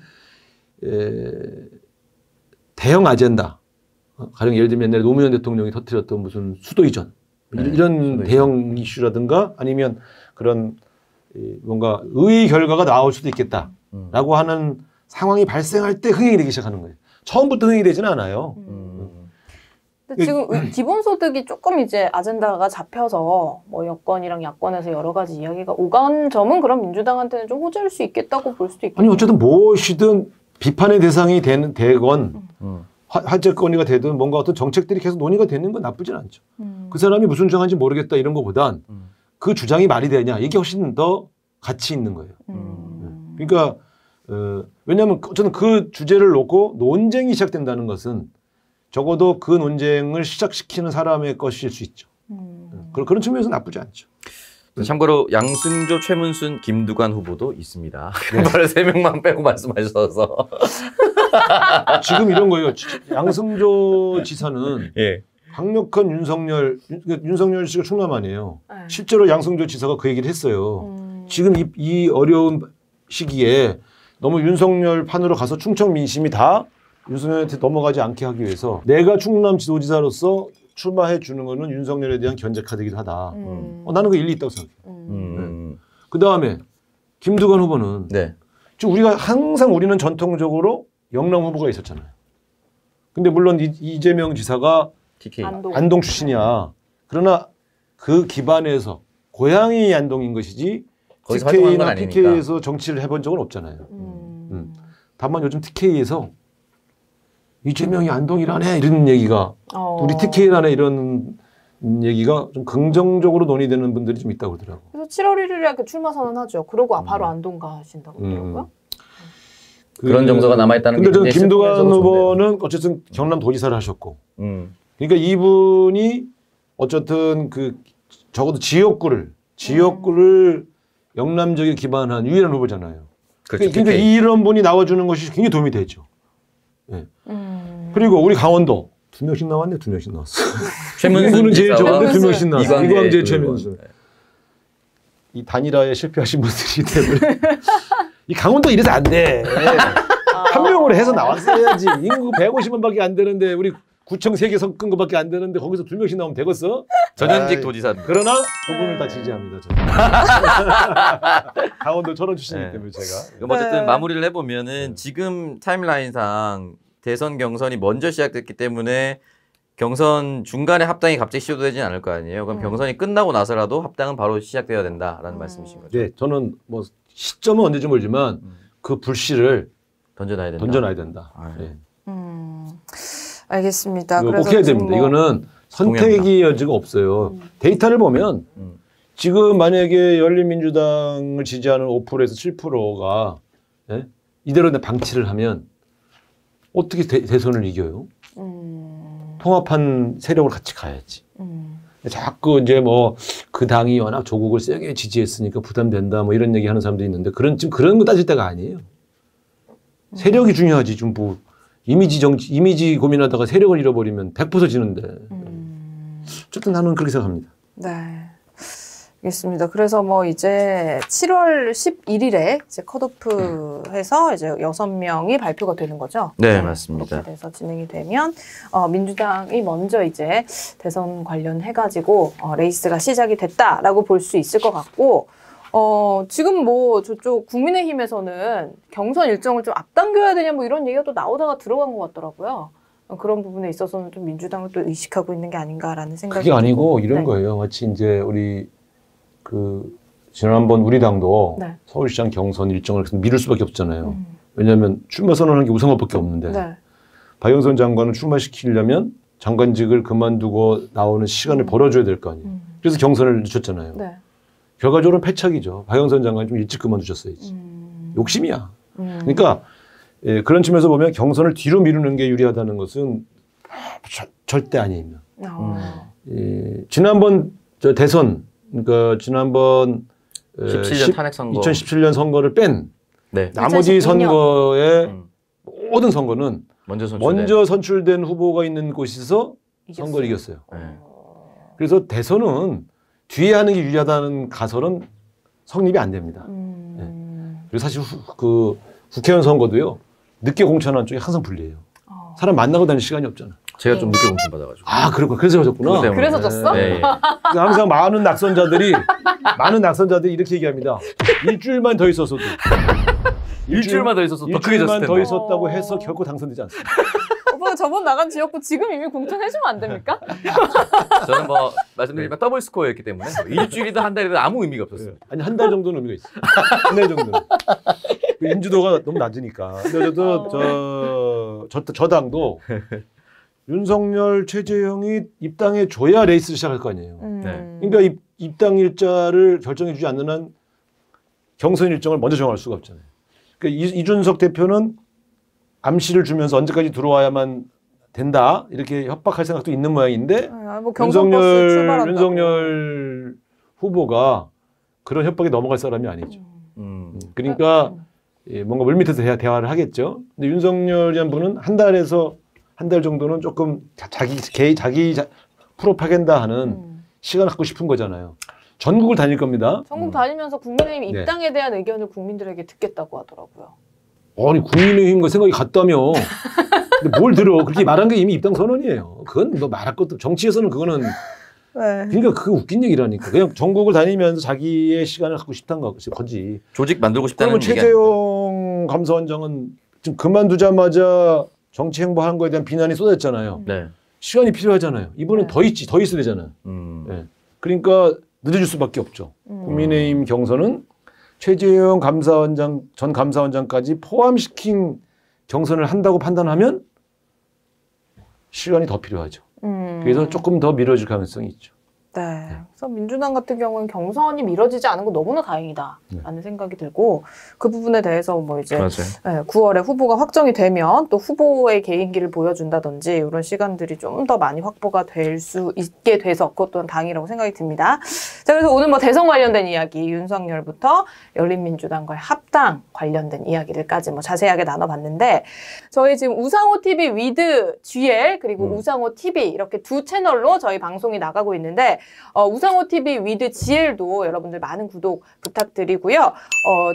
Speaker 2: 대형 아젠다. 가령 예를 들면 옛날에 노무현 대통령이 터뜨렸던 무슨 수도 이전 이런 대형 이슈라든가 아니면 그런 뭔가 의의 결과가 나올 수도 있겠다라고 하는 상황이 발생할 때 흥행이 되기 시작하는 거예요. 처음부터 흥행이 되지는 않아요.
Speaker 1: 근데 지금 기본소득이 조금 이제 아젠다가 잡혀서 뭐 여권이랑 야권에서 여러 가지 이야기가 오간 점은 그럼 민주당한테는 좀 호재일 수 있겠다고 볼 수도 있겠네요.
Speaker 2: 아니 어쨌든 무엇이든 비판의 대상이 되건 화제거리가 되든 뭔가 어떤 정책들이 계속 논의가 되는 건 나쁘진 않죠. 그 사람이 무슨 주장하는지 모르겠다 이런 것보단 그 주장이 말이 되냐 이게 훨씬 더 가치 있는 거예요. 그러니까 왜냐하면 저는 그 주제를 놓고 논쟁이 시작된다는 것은 적어도 그 논쟁을 시작시키는 사람의 것일 수 있죠. 그런 측면에서 나쁘지 않죠.
Speaker 3: 참고로 양승조, 최문순, 김두관 후보도 있습니다. 바로 3명만 빼고 말씀하셔서.
Speaker 2: 지금 이런 거예요. 양승조 지사는
Speaker 3: 예.
Speaker 2: 강력한 윤석열 씨가 충남 아니에요.
Speaker 1: 네.
Speaker 2: 실제로 양승조 지사가 그 얘기를 했어요. 지금 이 어려운 시기에 너무 윤석열 판으로 가서 충청 민심이 다 윤석열한테 넘어가지 않게 하기 위해서 내가 충남 지도지사로서 출마해 주는 거는 윤석열에 대한 견제 카드이기도 하다. 나는 그 일리 있다고 생각해요. 그 다음에 김두관 후보는
Speaker 3: 네.
Speaker 2: 지금 우리는 전통적으로 영남 후보가 있었잖아요. 근데 물론 이재명 지사가
Speaker 3: TK.
Speaker 2: 안동 출신이야. 그러나 그 기반에서 고향이 안동인 것이지
Speaker 3: 거기서 활동한 건
Speaker 2: TK나
Speaker 3: 아니니까.
Speaker 2: PK에서 정치를 해본 적은 없잖아요. 다만 요즘 TK에서 이재명이 안동이라네 이런 얘기가 우리 TK라네 이런 얘기가 좀 긍정적으로 논의되는 분들이 좀 있다고 그러더라고.
Speaker 1: 그래서 7월 1일에 그 출마 선언하죠. 그러고 바로 안동 가신다고 그러더라고요.
Speaker 3: 그런 정서가 남아있다는 게
Speaker 2: 근데 저는
Speaker 3: 굉장히
Speaker 2: 김두관
Speaker 3: 슬프면서도
Speaker 2: 후보는 어쨌든 경남 도지사를 하셨고 그러니까 이분이 어쨌든 적어도 지역구를 영남 지역에 기반한 유일한 후보잖아요.
Speaker 3: 그렇죠.
Speaker 2: 그러니까
Speaker 3: TK.
Speaker 2: 이런 분이 나와주는 것이 굉장히 도움이 되죠. 네. 그리고 우리 강원도 2명씩 나왔네. 2명씩 나왔어.
Speaker 3: 최문순
Speaker 2: 제일
Speaker 3: 지사와
Speaker 2: 적은데 2명씩 나왔어. 이광재,
Speaker 3: 두
Speaker 2: 최문순.
Speaker 3: 분.
Speaker 2: 이 단일화에 실패하신 분들이기 때문에 이 강원도 이래서 안 돼. 한 명으로 해서 나왔어야지. 인구 150만밖에 안 되는데 우리 구청 3개 섞은 것밖에 안 되는데 거기서 2명씩 나오면 되겠어?
Speaker 3: 전현직 도지사.
Speaker 2: 그러나 두 분을 다 지지합니다. 저는. 강원도 천원 출신이기 때문에 제가.
Speaker 3: 그럼 어쨌든 마무리를 해보면은 지금 타임라인상 대선 경선이 먼저 시작됐기 때문에 경선 중간에 합당이 갑자기 시도되진 않을 거 아니에요. 그럼 경선이 끝나고 나서라도 합당은 바로 시작돼야 된다라는 말씀이신 거죠.
Speaker 2: 네, 저는 뭐 시점은 언제지 모르지만 그 불씨를
Speaker 3: 던져놔야 된다.
Speaker 2: 던져놔야 된다.
Speaker 3: 아,
Speaker 2: 네.
Speaker 1: 알겠습니다.
Speaker 2: 이거
Speaker 1: 그래서
Speaker 2: 꼭 해야
Speaker 1: 지금
Speaker 2: 됩니다. 이거는 선택의 여지가 없어요. 데이터를 보면 지금 만약에 열린민주당을 지지하는 5%에서 7%가 예? 이대로 방치를 하면 어떻게 대선을 이겨요? 통합한 세력을 같이 가야지. 자꾸 이제 뭐 그 당이 워낙 조국을 세게 지지했으니까 부담된다 뭐 이런 얘기하는 사람도 있는데 지금 그런 거 따질 때가 아니에요. 세력이 중요하지. 좀 뭐 이미지 고민하다가 세력을 잃어버리면 100% 지는데. 어쨌든 나는 그렇게 생각합니다.
Speaker 1: 네. 알겠습니다. 그래서 뭐 이제 7월 11일에 이제 컷오프해서 이제 6명이 발표가 되는 거죠.
Speaker 3: 네, 맞습니다.
Speaker 1: 그렇게 돼서 진행이 되면 민주당이 먼저 이제 대선 관련해가지고 레이스가 시작이 됐다라고 볼 수 있을 것 같고 지금 뭐 저쪽 국민의힘에서는 경선 일정을 좀 앞당겨야 되냐 뭐 이런 얘기가 또 나오다가 들어간 것 같더라고요. 그런 부분에 있어서는 좀 민주당을 또 의식하고 있는 게 아닌가라는 생각이
Speaker 2: 그게 아니고
Speaker 1: 들고.
Speaker 2: 이런
Speaker 1: 네.
Speaker 2: 거예요. 마치 이제 우리 지난번 우리 당도
Speaker 1: 네.
Speaker 2: 서울시장 경선 일정을 계속 미룰 수밖에 없잖아요. 왜냐하면 출마 선언하는 게 우선것밖에 없는데
Speaker 1: 네.
Speaker 2: 박영선 장관을 출마시키려면 장관직을 그만두고 나오는 시간을 벌어줘야 될 거 아니에요. 그래서 경선을 늦췄잖아요.
Speaker 1: 네.
Speaker 2: 결과적으로는 패착이죠. 박영선 장관이 좀 일찍 그만두셨어야지. 욕심이야. 그러니까 그런 측면에서 보면 경선을 뒤로 미루는 게 유리하다는 것은 절대 아니에요. 지난번 대선, 그러니까 지난번
Speaker 3: 17년 탄핵 선거.
Speaker 2: 2017년 선거를 뺀
Speaker 3: 네.
Speaker 2: 나머지
Speaker 1: 2012년.
Speaker 2: 선거의 모든 선거는
Speaker 3: 먼저
Speaker 2: 선출된 후보가 있는 곳에서 선거를 이겼어요.
Speaker 3: 네.
Speaker 2: 그래서 대선은 뒤에 하는 게 유리하다는 가설은 성립이 안 됩니다. 그리고 사실 국회의원 선거도요. 늦게 공천한 쪽이 항상 불리해요. 사람 만나고 다니는 시간이 없잖아.
Speaker 3: 제가 좀 늦게 공천 받아가지고.
Speaker 2: 아, 그렇구나. 그래서 그러셨구나.
Speaker 3: 그것 때문에.
Speaker 1: 그래서 졌어?
Speaker 3: 네.
Speaker 2: 항상 많은 낙선자들이 이렇게 얘기합니다. 일주일만 더 있었어도.
Speaker 3: 일주일만 더 있어서 더 크게
Speaker 2: 일주일만
Speaker 3: 졌을
Speaker 2: 더
Speaker 3: 텐데.
Speaker 2: 있었다고 해서 결코 당선되지 않습니다.
Speaker 1: 오빠 저번 나간 지역구 지금 이미 공천해주면 안 됩니까?
Speaker 3: 저는 뭐 말씀드리지만 더블 스코어였기 때문에 일주일이든 한 달이든 아무 의미가 없었어요.
Speaker 2: 아니 한 달 정도는 의미가 있어. 한 달 정도는. 그 인지도가 너무 낮으니까. 근데 저 당도 윤석열, 최재형이 입당해 줘야 레이스를 시작할 거 아니에요.
Speaker 3: 네.
Speaker 2: 그러니까 입당 일자를 결정해 주지 않는 한 경선 일정을 먼저 정할 수가 없잖아요. 그러니까 이준석 대표는 암시를 주면서 언제까지 들어와야만 된다 이렇게 협박할 생각도 있는 모양인데
Speaker 1: 뭐 경선버스 출발한다고.
Speaker 2: 윤석열 후보가 그런 협박에 넘어갈 사람이 아니죠. 그러니까 뭔가 물밑에서 대화를 하겠죠. 근데 윤석열이란 분은 한 달 정도는 조금 자기 프로파간다 하는 시간을 갖고 싶은 거잖아요. 전국을 다닐 겁니다.
Speaker 1: 전국 다니면서 국민의힘
Speaker 2: 네.
Speaker 1: 입당에 대한 의견을 국민들에게 듣겠다고 하더라고요.
Speaker 2: 아니 국민의힘과 생각이 같다며. 근데 뭘 들어? 그렇게 말한 게 이미 입당 선언이에요. 그건 뭐 말할 것도 정치에서는 그거는
Speaker 1: 네.
Speaker 2: 그러니까 그게 웃긴 얘기라니까. 그냥 전국을 다니면서 자기의 시간을 갖고 싶다는 거지.
Speaker 3: 조직 만들고 싶다는
Speaker 2: 그러면 최재형 감사원장은 지금 그만두자마자 정치 행보한 거에 대한 비난이 쏟아졌잖아요.
Speaker 3: 네.
Speaker 2: 시간이 필요하잖아요. 이분은
Speaker 1: 네.
Speaker 2: 더 있어야 되잖아요. 네. 그러니까 늦어질 수밖에 없죠. 국민의힘 경선은 최재형 전 감사원장까지 포함시킨 경선을 한다고 판단하면 시간이 더 필요하죠. 그래서 조금 더 미뤄질 가능성이 있죠.
Speaker 1: 네. 그래서 민주당 같은 경우는 경선이 미뤄지지 않은 거 너무나 다행이다라는 생각이 들고 그 부분에 대해서 뭐 이제
Speaker 3: 맞아요.
Speaker 1: 9월에 후보가 확정이 되면 또 후보의 개인기를 보여준다든지 이런 시간들이 좀 더 많이 확보가 될 수 있게 돼서 그것 또한 당이라고 생각이 듭니다. 자, 그래서 오늘 뭐 대선 관련된 이야기, 윤석열부터 열린민주당과의 합당 관련된 이야기들까지 뭐 자세하게 나눠봤는데 저희 지금 우상호 TV 위드 GL 그리고 우상호 TV 이렇게 두 채널로 저희 방송이 나가고 있는데 우상호 TV 위드 GL도 여러분들 많은 구독 부탁드리고요.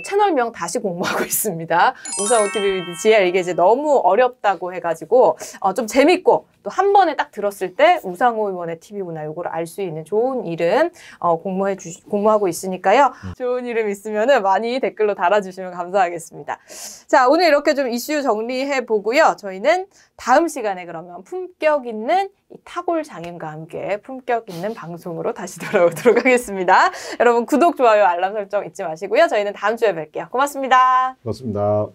Speaker 1: 채널명 다시 공모하고 있습니다. 우상호 TV 위드 GL 이게 이제 너무 어렵다고 해가지고 좀 재밌고 또 한 번에 딱 들었을 때 우상호 의원의 TV구나 요거를 알 수 있는 좋은 이름 공모하고 있으니까요. 좋은 이름 있으면은 많이 댓글로 달아주시면 감사하겠습니다. 자, 오늘 이렇게 좀 이슈 정리해 보고요. 저희는 다음 시간에 그러면 품격 있는 이 타골 장인과 함께 품격 있는 방송으로 다시 돌아오도록 하겠습니다. 여러분 구독, 좋아요, 알람 설정 잊지 마시고요. 저희는 다음 주에 뵐게요. 고맙습니다.
Speaker 2: 그렇습니다.